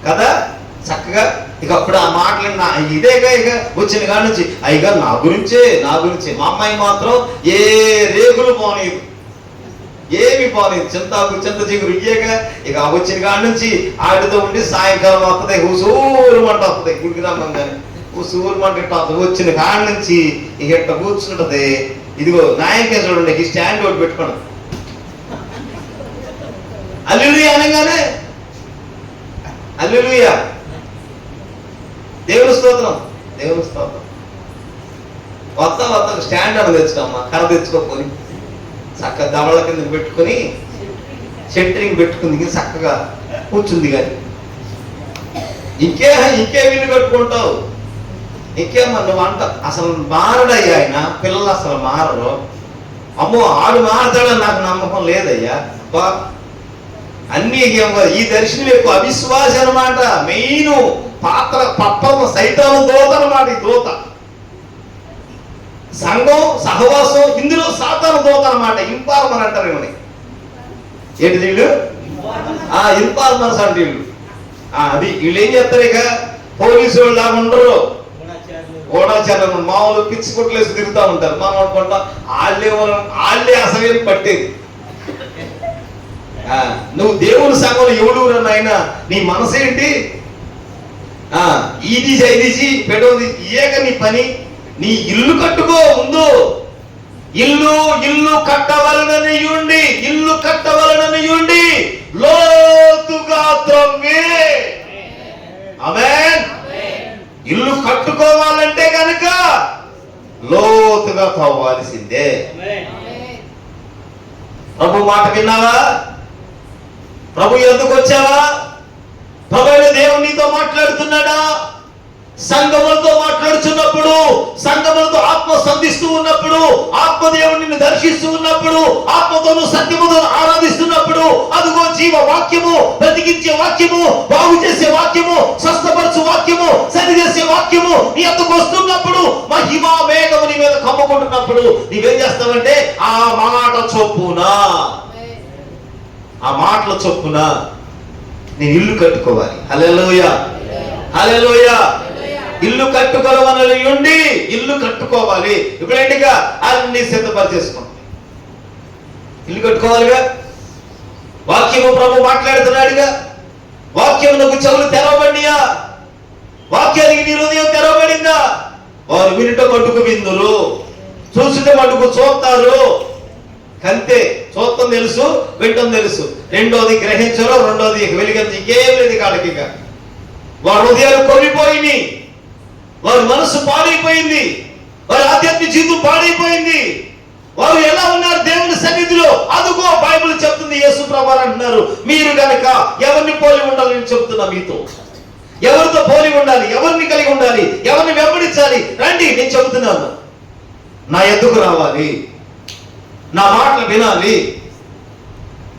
కదా చక్కగా. ఇక అప్పుడు ఆ మాటలు ఇదేగా ఇక వచ్చిన కాడి నుంచి అయ్యగారు నా గురించే. మా అమ్మాయి మాత్రం ఏ రేగులు పోనీదు, ఏమి పోనీదు, చింత చిగురు ఇయ్యేగా. ఇక వచ్చిన కాడి నుంచి ఆడితో ఉండి సాయంకాలం వస్తుంది, హుసూరుమంట వస్తుంది, గుడికి రమ్మంగానే హుసూరుమంట ఇట్ట వస్తుంది. వచ్చిన కాడి నుంచి ఇక ఇట్ట కూర్చుంటది. ఇదిగో నాయకే చూడండి, ఈ స్టాండ్ ఒకటి పెట్టుకోండి. హల్లెలూయా అనగానే హల్లెలూయా, దేవుని స్తోత్రం, దేవుని స్తోత్రం. వస్తా స్టాండ్ అని తెచ్చుకోమ్మా, కర్ర తెచ్చుకోకొని చక్కగా దవళ్ళ కింద పెట్టుకొని సెంటరింగ్ పెట్టుకుంది, చక్కగా కూర్చుంది. కానీ ఇంకే వీళ్ళు కట్టుకుంటావు, ఇంకేమ్మా నువ్వు అంట. అసలు మారడయ్యా ఆయన, పిల్లలు అసలు మారరు. అమ్మో ఆడు మారతాడని నాకు నమ్మకం లేదయ్యా. అన్ని ఈ దర్శనం ఎక్కువ అవిశ్వాసం అనమాట. మెయిన్ పాత్ర పప్పం సైతాను దోత అనమాట. ఈ దోత సంఘం సహవాసం, ఇందులో సాతాను దోత అనమాట. ఇంపార్మర్ అంటారు ఇవన్నీ. ఏంటి వీళ్ళు? ఇంపార్మర్స్ అంటే వీళ్ళు. అది వీళ్ళు ఏం చేస్తారు? ఇక పోలీసు వాళ్ళు లాగా ఉండరు, గూఢాచారులు మామూలు పిచ్చి కొట్లేసి తిరుగుతూ ఉంటారు. మనం అనుకుంటాం వాళ్ళే అసలేం పట్టేది. నువ్వు దేవుని సంఘంలో ఎవడు అయినా నీ మనసు ఏంటి? ఇది పెట్టదు ఏక నీ పని. నీ ఇల్లు కట్టుకో ముందు. ఇల్లు కట్టవలనని ఉండి లోతుగా త్రవ్వి. ఆమేన్. ఇల్లు కట్టుకోవాలంటే కనుక లోతుగా తవ్వాల్సిందే. ప్రభు మాట విన్నావా? ప్రభు ఎందుకు వచ్చావా? ప్రభు దేవుడు నీతో మాట్లాడుతున్నాడా? సంఘములతో మాట్లాడుతున్నప్పుడు, సంఘములతో ఆత్మ సంధిస్తూ ఉన్నప్పుడు, ఆత్మదేవుడు నిన్ను దర్శిస్తూ ఉన్నప్పుడు, ఆత్మతోను సత్యముతో ఆరాధిస్తున్నప్పుడు, అదిగో జీవ వాక్యము, బ్రతికించే వాక్యము, బాగు చేసే వాక్యము, స్వస్థపరచు వాక్యము, సరిచేసే వాక్యము నీ అంతకు వస్తున్నప్పుడు, మహిమా మేఘము నీ మీద కమ్ముకుంటున్నప్పుడు నీవేం చేస్తావంటే ఆ మాట చొప్పున, ఆ మాటల చొప్పున నేను ఇల్లు కట్టుకోవాలి. హల్లెలూయా, హల్లెలూయా. ఇల్లు కట్టుకోవాలని ఉండి ఇల్లు కట్టుకోవాలి. ఇప్పుడు ఏంటిగా అన్ని సిద్ధపరిచేసుకోండి. ఇల్లు కట్టుకోవాలిగా. వాక్యము ప్రభు మాట్లాడుతున్నాడుగా. వాక్యమునకు చెవులు తెరవబడియా, వాక్యానికి నీ హృదయం తెరవబడిందా? వారు వినుట మటుకు విందురు, చూసుట మటుకు చూస్తారు. అంతే, చూడటం తెలుసు, వినటం తెలుసు. రెండోది గ్రహించరు, రెండోది వెలిగించి ఇంకేం లేదు కాళ్ళకి. వారి హృదయాలు కొలిపోయినాయి, వారి మనసు పాడైపోయింది, వారి ఆధ్యాత్మిక జీవితం పాడైపోయింది. వారు ఎలా ఉన్నారు దేవుని సన్నిధిలో? అదుగో బైబిల్ చెప్తుంది, యేసు ప్రభువు అంటున్నారు, మీరు గనక ఎవరిని పోలి ఉండాలని చెప్తున్నా మీతో. ఎవరితో పోలి ఉండాలి, ఎవరిని కలిగి ఉండాలి, ఎవరిని వెంబడించాలి? రండి, నేను చెబుతున్నాను. నా ఎద్దుకు రావాలి, నా మాటలు వినాలి,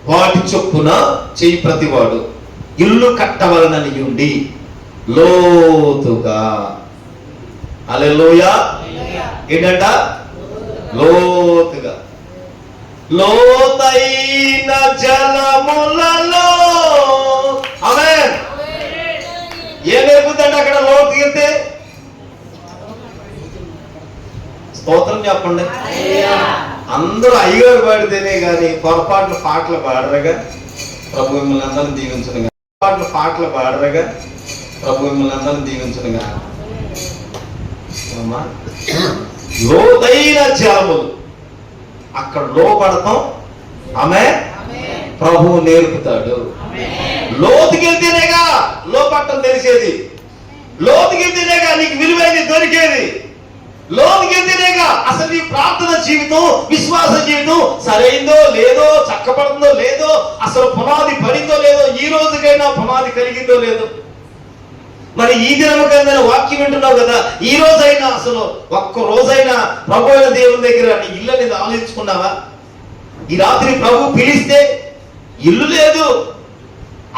వాటి చొప్పున చెయ్యి ప్రతివాడు ఇల్లు కట్టవలనని ఉండి లోతుగా. హల్లెలూయా. ఏంటంట? లోతుగా. లోతైన జలములలో. ఆమేన్. ఏం నేర్పుతుందంటే అక్కడ లోతుకి వెళ్తే? స్తోత్రం చెప్పండి. అందరూ అయ్యగారు పాడితేనే కానీ పొరపాట్లు పాటలు పాడరుగా. ప్రభు మిమ్మల్ని అందరిని దీవించునుగా. పొరపాట్లు పాటలు పాడరుగా. ప్రభు మిమ్మల్ని అందరిని దీవించునుగా. లోతైన జలములు, అక్కడ లోపడతాం. ఆమె ప్రభువు నేర్పుతాడు. లోతుకెళ్తేనేగా లోపట్టం తెలిసేది, లోతుకెళ్తేనేగా నీకు విలువైనది దొరికేది, లోతుకెళ్తేనేగా అసలు నీ ప్రార్థన జీవితం, విశ్వాస జీవితం సరైందో లేదో, చక్కబడుతుందో లేదో, అసలు పునాది పడిందో లేదో, ఈ రోజుకైనా పునాది కలిగిందో లేదో. మరి ఈ దినముకైనా వాక్యం వింటున్నావు కదా, ఈ రోజైనా అసలు ఒక్క రోజైనా ప్రభు అయిన దేవుని దగ్గర నీ ఇల్లు అనేది ఆలోచించుకున్నావా? ఈ రాత్రి ప్రభు పిలిస్తే ఇల్లు లేదు,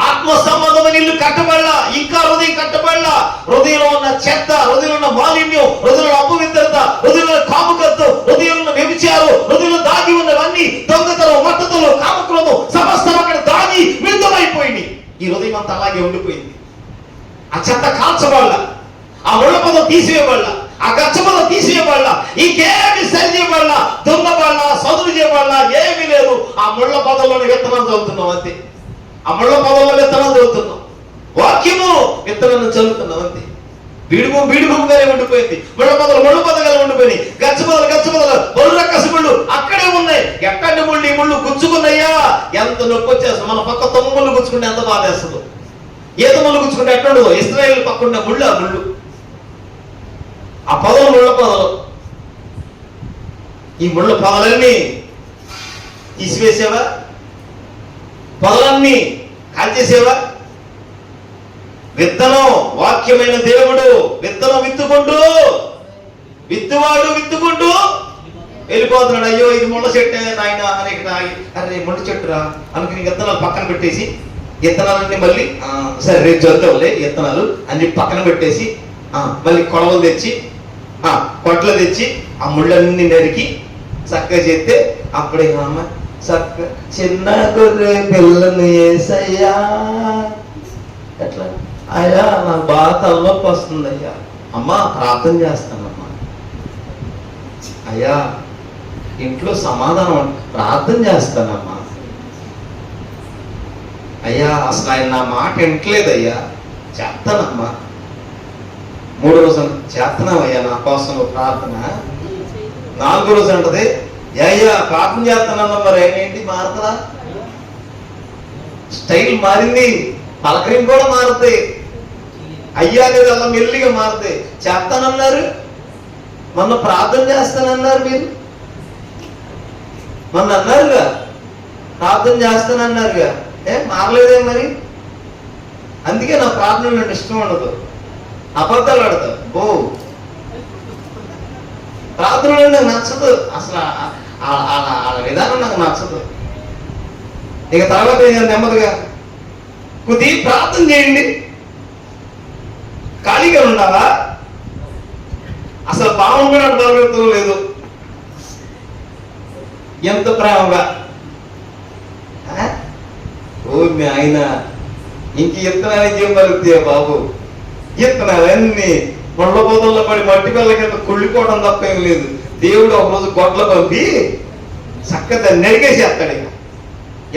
ఆత్మ సంబంధమైన ఇల్లు కట్టబడలా, ఇంకా హృదయం కట్టబడలా. హృదయంలో ఉన్న చెత్త, హృదయంలో ఉన్న మాలిన్యం, హృదయంలో అపవిత్రత, హృదయంలో కాముకత్వం, హృదయంలో వ్యభిచారం, హృదయంలో దాగి ఉన్నవన్నీ దొంగతనం, మత్తతలు, కామక్రోధం సమస్తం అక్కడ దాగి మిళితమైపోయింది. ఈ హృదయం అంతా అలాగే ఉండిపోయింది. ఆ చెత్త కాల్చబడాల, ఆ ముళ్ళ పదం తీసివేయబడాల, ఆ గచ్చపదం తీసివేయబడాల, ఇంకేమి సరి చేయబడాల, దున్నబడాల, సదురు చేయబడాల, ఏమీ లేదు. ఆ ముళ్ళ పదంలోని విత్తనం చదువుతున్నాం అంతే. ఆ ముళ్ళ పదంలో విత్తనం చదువుతున్నాం, వాక్యము విత్తనాన్ని చదువుతున్నాం అంతే. బీడుగుగానే ఉండిపోయింది. ముళ్ళ పదలుగా ఉండిపోయినాయి. గచ్చపదలు బొల్లు కసిముళ్ళు అక్కడే ఉన్నాయి. ఎక్కడి ముళ్ళు ఈ ముళ్ళు గుచ్చుకున్నాయా ఎంత నొప్పి వచ్చేస్తుంది. మన పక్క తొమ్మిది ముళ్ళు గుచ్చుకుంటే ఎంత బాధ వేస్తుందో. ఏదో ముళ్ళు గుచ్చుకుంటే ఎట్లుండదు. ఇశ్రాయేలు పక్కన ముళ్ళు, ఆ ముళ్ళు, ఆ పదలు ముళ్ళ పదలు. ఈ ముళ్ళ పదలన్నీ తీసివేసేవా? పొదలన్నీ కాల్చేసేవా? విత్తనం వాక్యమైన దేవుడు విత్తనం విత్తుకుంటూ వెళ్ళిపోతున్నాడు. అయ్యో ఇది ముళ్ళ చెట్టే నాయన అని అరే ముళ్ళ చెట్టురా అనుకుని విత్తనాలు పక్కన పెట్టేసి, విత్తనాలన్నీ మళ్ళీ సరే రేపు చదువుతావులే విత్తనాలు అని పక్కన పెట్టేసి మళ్ళీ కొడవలు తెచ్చి కొట్లు తెచ్చి ఆ ముళ్ళన్నీ నరికి చక్కగా చేస్తే అప్పుడే అమ్మ చక్క చిన్న గొర్రె పిల్లను వేసయ్యా. ఎట్లా అయ్యా నాకు బాగా తలనొప్పి వస్తుంది అయ్యా. అమ్మా ప్రార్థన చేస్తానమ్మా. అయ్యా ఇంట్లో సమాధానం ప్రార్థన చేస్తానమ్మా. అయ్యా అసలు ఆయన నా మాట వింటలేదయ్యా, చేస్తానమ్మా. 3వ రోజు చేస్తున్నావయ్యా నా కోసం ప్రార్థన. 4వ రోజు అంటది అయ్యా ప్రార్థన చేస్తానన్నా. మరి ఏంటి మారుతుందా? స్టైల్ మారింది, పలకరింపు కూడా మారుతాయి. అయ్యా లేదు అలా మెల్లిగా మారుతాయి. చేస్తానన్నారు, మొన్న ప్రార్థన చేస్తానన్నారు, మీరు మొన్న అన్నారుగా ప్రార్థన చేస్తానన్నారుగా, మారలేదే మరి. అందుకే నా ప్రార్థన నాకు ఇష్టం ఉండదు. అబద్ధాలు ఆడతారు. ప్రార్థనలో నాకు నచ్చదు అసలు. ఆ విధానం నాకు నచ్చదు. ఇక తర్వాత ఏం చేయాలి? నెమ్మదిగా కొద్ది ప్రార్థన చేయండి. ఖాళీగా ఉండాలా? అసలు పాము కూడా బలపెడుతూ లేదు. ఎంత ప్రేమగా ఓ మీ ఆయన ఇంక ఇత్తనాలు ఏం బలుగుతాయా బాబు? ఇత్తనాలన్నీ మొండ బోధంలో పడి మట్టి పిల్ల కింద కుళ్ళిపోవడం తప్ప ఏం లేదు. దేవుడు ఒకరోజు గొడ్ల పంపి చక్కగా నరికేసేస్తాడు. ఇక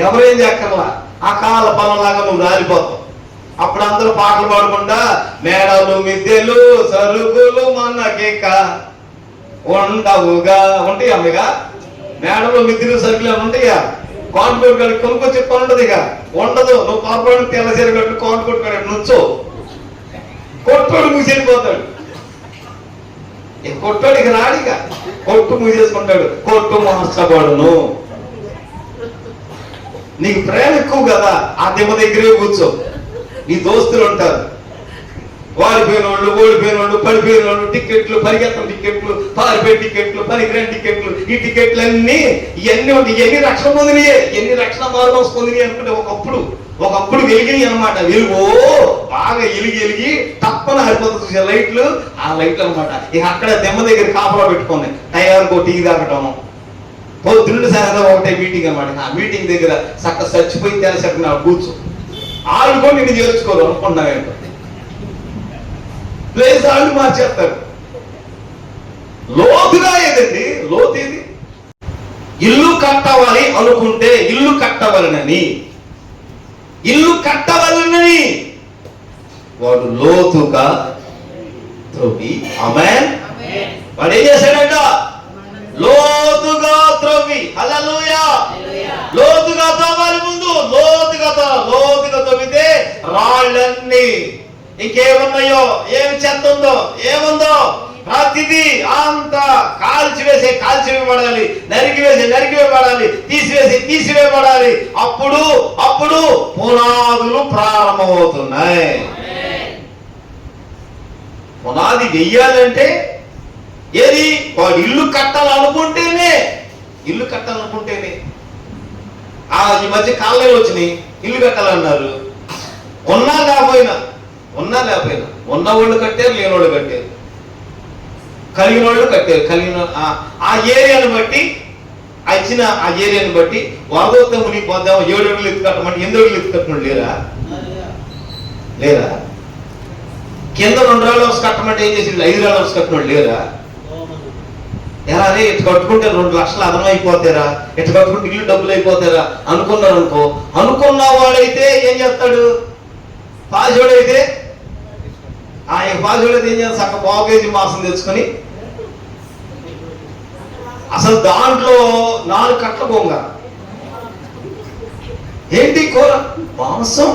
ఎవరేం చెక్కర్లా, ఆ కాళ్ళ పనులాగా నువ్వు రాలిపోతావు. అప్పుడు అందరూ పాటలు పాడకుండా మేడలు మిద్దెలు సరుకులు మనకేక ఉండవుగా ఉంటాయి. అమ్మగా మేడలు మిద్దెలు సరుకులు ఉంటాయా? కాంట్రోల్ కట్టి కొనుక్కొచ్చి పని ఉండదు. ఇక ఉండదు. నువ్వు పాపడు తెల్లసీర కట్టు కాంట్రోల్ కట్టి నుంచో కొట్టోడు మూసేసిపోతాడు. ఇక కొట్టోడికి రాడిక కొట్టు మూసేసుకుంటాడు. కొట్టు మార్చబడును. నీకు ప్రేమ ఎక్కువ కదా, ఆ దిమ్మ దగ్గరే కూర్చో. నీ దోస్తులు ఉంటారు, వాడిపోయిన వాళ్ళు, ఓడిపోయిన వాళ్ళు, పడిపోయిన వాళ్ళు, టికెట్లు, పరిగెత్తం టికెట్లు, పారిపోయే టికెట్లు, పనికిరాని టికెట్లు, ఈ టికెట్లు అన్నీ ఇవన్నీ ఉంటాయి. ఇవన్నీ రక్షణ పొందినయే, ఎన్ని రక్షణ మార్గం పొందినాయి అనుకుంటే ఒకప్పుడు వెలిగినాయి అనమాట. వెలుగో బాగా ఎలిగి తప్పన ఆరిపోతుంది లైట్లు, ఆ లైట్లు అనమాట. ఇక అక్కడ దెమ్మ దగ్గర కాపలా పెట్టుకున్నాయి. టైర్కో టీ తాగటం, పొద్దున్న సాయంత్రం ఒకటే మీటింగ్ అనమాట. ఆ మీటింగ్ దగ్గర చక్క చచ్చిపోయి తెలసరికి కూర్చో వాళ్ళు కూడా నిన్ను చేర్చుకోరు అనుకున్నావేంటో ప్లేస్ వాళ్ళు మార్చేస్తారు. లోతుగా ఏదండి? లోతు ఏది? ఇల్లు కట్టవాలి అనుకుంటే ఇల్లు కట్టవలనని వాడు లోతుగా త్రవ్వి, ఆమేన్, వాడు ఏం చేశాడంట? లోతుగా త్రవ్వి. హల్లెలూయా. లోతుగా తవ్వాలి. ముందు లోతుగా తవ్వితే రాళ్ళన్నీ ఇంకేమున్నాయో, ఏమి చెత్త ఉందో, ఏముందో ప్రతిదీ అంతా కాల్చివేయబడాలి, నరికివేయబడాలి, తీసివేయబడాలి. అప్పుడు పునాదులు ప్రారంభమవుతున్నాయి. పునాది వెయ్యాలంటే ఏది? వాడు ఇల్లు కట్టాలనుకుంటేనే ఈ మధ్య కాళ్ళలో వచ్చినాయి. ఇల్లు కట్టాలన్నారు. ఉన్నా లేకపోయినా ఉన్నవాళ్ళు కట్టారు, లేనివాళ్ళు కట్టారు, కలిగిన వాళ్ళు కట్టారు. ఆ ఏరియాను బట్టి ఇచ్చిన ఆ ఏరియాను బట్టి వరదొత్త మునిగిపోద్దాం 7 అడుగులు ఎత్తు కట్టమంటే 8 అడుగులు ఎత్తు కట్టడం లేరా? కింద 2 రాళ్ళ హౌస్ కట్టమంటే ఏం చేసి 5 రాళ్ళ హౌస్ కట్టిన వాళ్ళు లేరా? ఎలా రే ఇటు కట్టుకుంటే 2 లక్షలు అదనం అయిపోతారా, ఇటు కట్టుకుంటే ఇల్లు డబ్బులు అయిపోతారా అనుకున్నారు అనుకో. అనుకున్న వాడైతే ఏం చేస్తాడు? పాజోడైతే పాజోడైతే ఏం చేస్తాడు? చక్క 1 కేజీ మాంసం తెచ్చుకొని అసలు దాంట్లో 4 కట్ల బొంగ ఏంటి కూర? మాంసం.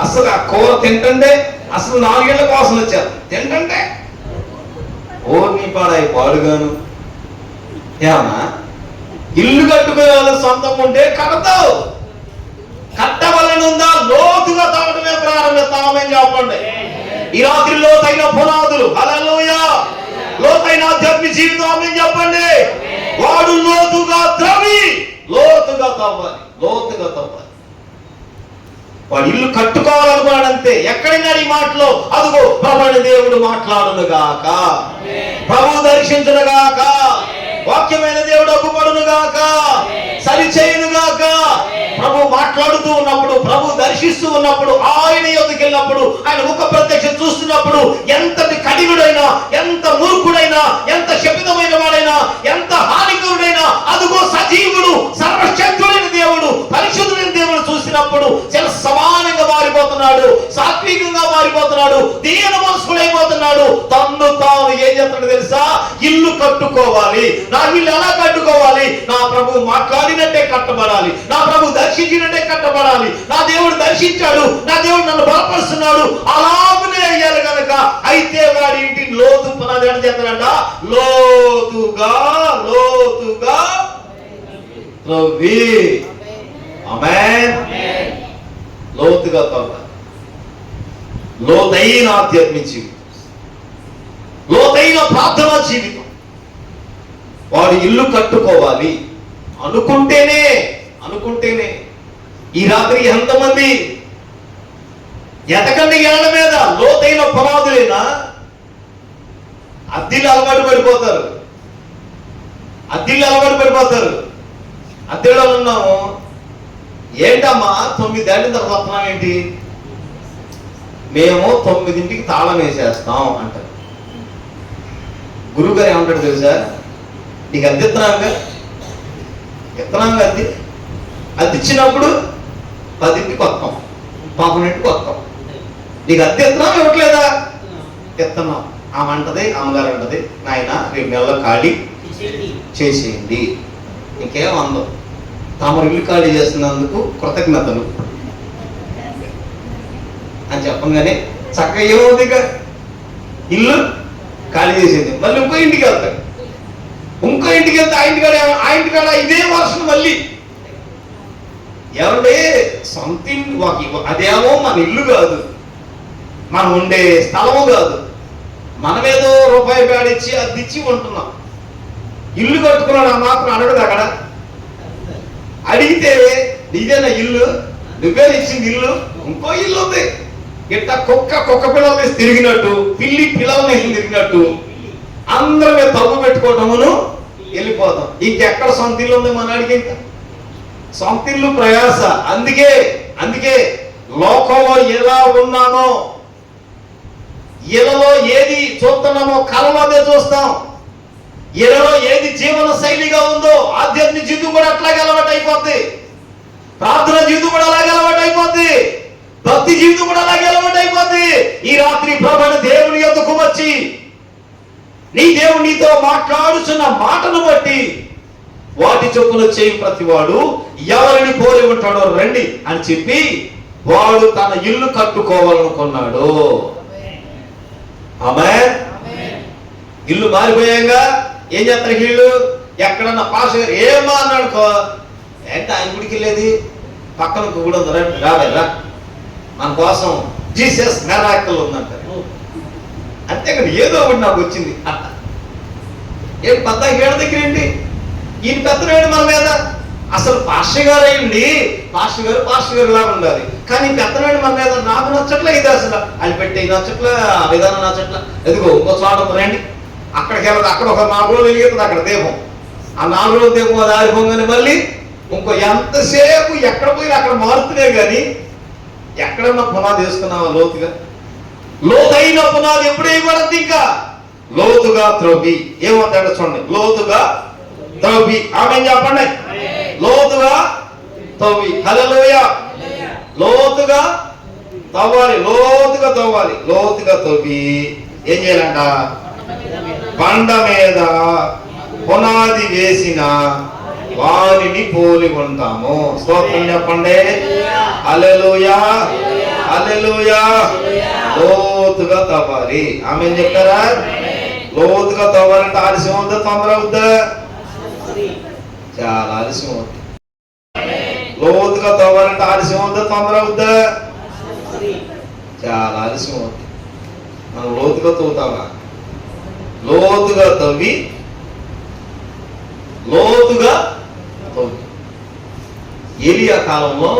అసలు ఆ కూర తింటుంటే అసలు 4 ఏళ్ల కోసం వచ్చారు తింటుంటే నీ పాడుగాను. ఏమన్నా ఇల్లు కట్టుకోవాలి సొంతం ఉంటే కడతావు. కట్టవలనుందా? లోతుగా తవ్వడమే ప్రారంభిస్తామని చెప్పండి. ఈ రాత్రి లోతైన పునాదులు, హల్లెలూయా, లోతైన ఆధ్యాత్మిక జీవితం అని చెప్పండి. వాడు లోతుగా తవ్వాలి. వాడు ఇల్లు కట్టుకోవాలనుకున్నాడంతే. ఎక్కడైనా ఈ మాటలో అదుగో ప్రభువైన దేవుడు మాట్లాడును గాక, ప్రభు దర్శించును గాక, వాక్యమైన దేవుడు అగ్గుపడును గాక, సరిచేయును గాక. ప్రభు మాట్లాడుతూ ఉన్నప్పుడు, ప్రభు దర్శిస్తూ ఉన్నప్పుడు, ఆయన యొద్దకు వెళ్ళినప్పుడు, ఆయన ముఖ ప్రత్యక్షం చూస్తున్నప్పుడు ఎంతటి కఠినుడైనా, ఎంత మూర్ఖుడైనా, ఎంత శపితమైన వాడైనా, ఎంత హానికరుడైనా అదుగో సజీవుడు, సర్వశక్తుడైన దేవుడు, పరిశుద్ధుడైన దేవుడు చూసినప్పుడు చాలా సమానంగా మారిపోతున్నాడు, సాత్వికంగా మారిపోతున్నాడు, దీన మనస్కుడైపోతున్నాడు. తన్ను తాను ఏం చేస్తాడు తెలుసా? ఇల్లు కట్టుకోవాలి. నా ఇల్లు ఎలా కట్టుకోవాలి? నా ప్రభు మాట్లాడినట్టే కట్టబడాలి, నా ప్రభు దర్శించినట్టే కట్టబడాలి. నా దేవుడు దర్శించాడు, నా దేవుడు నన్ను బలపరుస్తున్నాడు, అలాగనే అయ్యాలి కనుక అయితే వాడి ఇంటి లోతు పునాది అని చెప్తాడంట. లోతుగా త్రవ్వి, ఆమేన్, లోతుగా తవ్వాలి. లోతైన ఆధ్యాత్మిక జీవితం, లోతైన ప్రార్థనా జీవితం, వాడు ఇల్లు కట్టుకోవాలి అనుకుంటేనే ఈ రాత్రి ఎంతమంది ఎతకండి ఏళ్ల మీద లోతైన పునాదులేనా? అద్దెలు అలవాటు పడిపోతారు. అద్దెలో ఉన్నాము. ఏంటమ్మా 9 దాటిన తర్వాత వస్తున్నాం ఏంటి? మేము 9ంటికి తాళం వేసేస్తాం అంటారు. గురువు గారు ఏమంటాడు తెలుసా? నీకు అద్దె ఇస్తున్నాంగా అద్దె ఇచ్చినప్పుడు 10ంటికి వస్తాం, 11ంటికి వస్తాం. నీకు అద్దె ఇస్తున్నాం ఇవ్వట్లేదా? ఇస్తున్నాం. ఆమె అంటది, అమ్మగారు అంటది, నాయన రేపు నెలలో ఖాళీ చేసేయండి. ఇంకేం అందం. తమరు ఇల్లు ఖాళీ చేస్తున్నందుకు కృతజ్ఞతలు అని చెప్పగానే చక్కగా ఏమవుతుంది? ఇల్లు ఖాళీ చేసేది. మళ్ళీ ఇంకో ఇంటికి వెళ్తాడు. ఆ ఇంటికాడ ఇదే వర్షం మళ్ళీ. ఏమంటే సొంత ఇల్లు, అదేమో మన ఇల్లు కాదు, మనం ఉండే స్థలము కాదు. మనమేదో రూపాయి పేడిచ్చి అద్దిచ్చి ఉంటున్నాం. ఇల్లు కట్టుకున్నాడు ఆ మాత్రం అడగదు. అక్కడ అడిగితే నీదేనా ఇల్లు, నువ్వే ఇచ్చింది ఇల్లు, ఇంకో ఇల్లు ఉంది. ఇట్లా కుక్క పిల్లల్ని తిరిగినట్టు, పిల్లి పిల్లల్ని తిరిగినట్టు అందరం మీద తప్పు పెట్టుకోవటమును వెళ్ళిపోతాం. ఇంకెక్కడ సొంత ఇల్లు ఉంది మన అడిగి? ఇంకా సొంత ఇల్లు ప్రయాస. అందుకే లోకంలో ఎలా ఉన్నానో, ఇళ్ళలో ఏది చూస్తున్నామో కళలో అదే చూస్తాం. ఇళ్ళలో ఏది జీవన శైలిగా ఉందో ఆధ్యాత్మిక జీవితం కూడా అట్లాగే అలవాటు అయిపోద్ది. ప్రార్థన జీవితం కూడా అలాగే అలవాటు అయిపోద్ది. భక్తి జీవితం కూడా అలాగే అలవాటు అయిపోద్ది. ఈ రాత్రి ప్రభువైన దేవుని యొద్దకు వచ్చి నీ దేవుడు నీతో మాట్లాడుచున్న మాటను బట్టి వాటి చొప్పున చేయి ప్రతివాడు ఎవరిని పోలి ఉంటాడో రండి అని చెప్పి వాడు తన ఇల్లు కట్టుకోవాలనుకున్నాడు. ఆమేన్. ఇల్లు మారిపోయాగా ఏం చేస్తారు వీళ్ళు? ఎక్కడన్నా పాస్ ఏమా అన్నాడుకో, ఏంటి ఆయన గుడికి వెళ్ళేది, పక్కన గుడి ఉందా, రాలేదా, మన కోసం జీసస్ మెరాకిల్ ఉందంటారు. అంతే కదా, ఏదో ఒకటి నాకు వచ్చింది అట్ట. ఏంటి పెద్ద ఏళ్ళ దగ్గర ఏంటి, ఈయన పెద్దలేడు మన మీద. అసలు పాస్టర్ గారు అయ్యండి, పాస్టర్ గారు లాగా ఉండాలి, కానీ పెద్దలేడు మన మీద. నాకు నచ్చట్లే ఇది, అసలు అది పెట్టే నచ్చట్లే, ఆ విధానం నచ్చట్లే. ఎదుగో ఇంకో చోట రండి, అక్కడికి వెళ్ళదు. అక్కడ ఒక 4 రోజులు వెలిగిస్తుంది అక్కడ దీపం. ఆ 4 రోజుల దీపం అది ఆరిపోగానే మళ్ళీ ఇంకో ఎంతసేపు ఎక్కడ పోయి అక్కడ మారుతునే కానీ ఎక్కడన్నా పునాది వేసుకున్నావా? లోతైన పునాది ఎప్పుడు వేయబడద్దు. ఇంకా లోతుగా త్రవ్వి. ఏమవుతాడో చూడండి, లోతుగా త్రవ్వి. ఆమె చెప్పండి, లోతుగా తవ్వి. హల్లెలూయా. లోతుగా తవ్వాలి. లోతుగా తవ్వి ఏం చేయాలంట? బండ మీద పునాది వేసిన వారిని పోలి ఉంటాము. స్తోత్రం చెప్పండి. హల్లెలూయా. లోతుగా తవ్వాలి. ఆమె చెప్తారా? లోతుగా తవ్వాలంటే ఆలస్యం అవుద్దా, తొందర అవుద్దా? చాలా ఆలస్యం అవుద్ది. లోతుగా తవ్వాలంటే ఆలస్యం అవుద్దా, తొందర అవుద్దా? చాలా ఆలస్యం అవుద్ది. మనం లోతుగా తవ్వుతామా? లోతుగా తవ్వి ఏలియా కాలంలో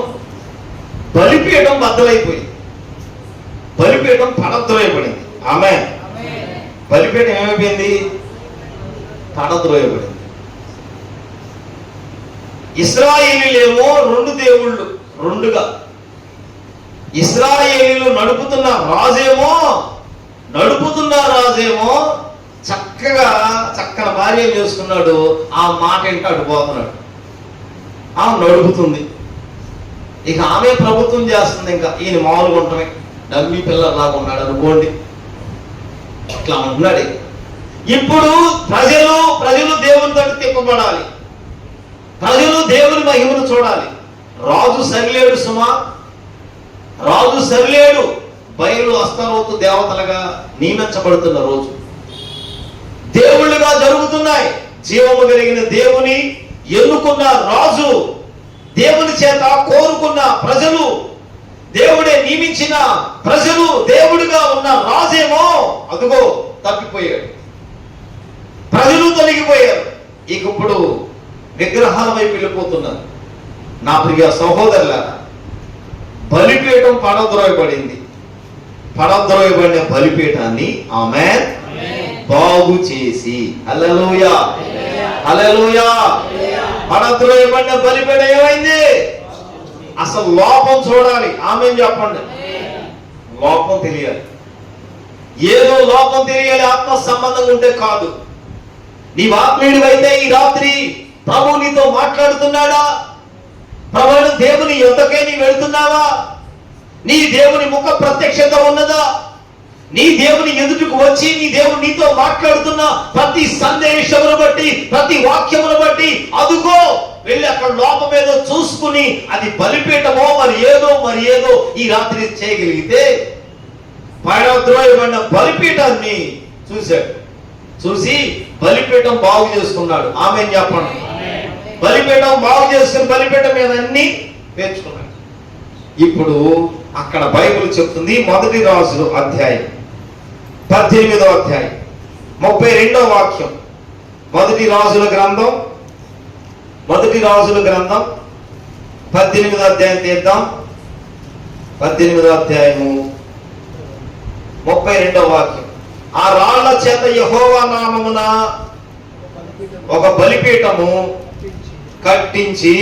బలిపీఠం బద్దలైపోయింది. బలిపీఠం పడద్రోయబడింది. ఆమె బలిపీఠం ఏమైపోయింది? పడద్రోయబడింది. ఇశ్రాయేలీలేమో 2 దేవుళ్ళు, 2గా. ఇశ్రాయేలీలు నడుపుతున్న రాజేమో చక్కని భార్య చేసుకున్నాడు. ఆ మాట ఏంటో అటు పోతున్నాడు. ఆమె నడుపుతుంది. ఇక ఆమె ప్రభుత్వం చేస్తుంది. ఇంకా ఈయన మామూలుగా ఉండటమే, డమ్మీ పిల్లలాగా ఉన్నాడు అనుకోండి. ఇట్లా ఉంటున్నాడు. ఇప్పుడు ప్రజలు దేవుని తోటి తిప్పబడాలి. ప్రజలు దేవుని మహిమను చూడాలి. రాజు సరిలేడు సుమా, రాజు సరిలేడు. బయలు అస్తరోతు దేవతలుగా నియమించబడుతున్న రోజు, దేవుళ్ళుగా జరుగుతున్నాయి. జీవము కలిగిన దేవుని ఎన్నుకున్న రాజు, దేవుని చేత కోరుకున్న ప్రజలు, దేవుడే నియమించిన ప్రజలు, దేవుడిగా ఉన్న రాజేమో అదుగో తప్పిపోయాడు. ప్రజలు తొలగిపోయారు. ఇక ఇప్పుడు విగ్రహాల వైపు వెళ్ళిపోతున్నారు. నా ప్రియ సహోదరులారా, బలిపీఠం పడద్రోయబడింది. పడద్రోయబడిన బలిపీఠాన్ని ఆమె బాగు చేసి, హల్లెలూయా హల్లెలూయా, పడద్రోయబడిన బలిపీఠం ఏమైంది? అసలు లోపం చూడాలి. ఆమె చెప్పండి. లోపం తెలియాలి. ఏదో లోపం తెలియాలి, ఆత్మ సంబంధం ఉంటే కాదు. నీవు ఆత్మీయుడివైతే ఈ రాత్రి ప్రభు నీతో మాట్లాడుతున్నాడా? ప్రభువైన దేవుని యొద్దకే నీ వెళ్తున్నావా? నీ దేవుని ముఖ ప్రత్యక్షత ఉన్నదా? నీ దేవుని ఎదుటకు వచ్చి నీ దేవుడు నీతో మాట్లాడుతున్న ప్రతి సందేశమును బట్టి, ప్రతి వాక్యమును బట్టి అదుగో వెళ్ళి అక్కడ లోపం ఏదో చూసుకుని అది బలిపీఠమో మరి ఏదో ఈ రాత్రి చేయగలిగితే, పడద్రోయబడిన బలిపీఠాన్ని చూశాడు. చూసి బలిపీఠం బాగు చేసుకున్నాడు. ఆమె చెప్పండి. బలిపీఠం బాగు చేసుకుని బలిపీఠం మీద అన్ని పేర్చుకున్నాడు. ఇప్పుడు అక్కడ బైబిల్ చెప్తుంది, మొదటి రాజుల అధ్యాయం 18వ అధ్యాయం 32వ వాక్యం. మొదటి రాజుల గ్రంథం 18వ అధ్యాయం తీద్దాం. 18వ అధ్యాయము 32వ వాక్యం. ఆ రాళ్ల చేత యెహోవా నామమున ఒక బలిపీఠము కట్టించి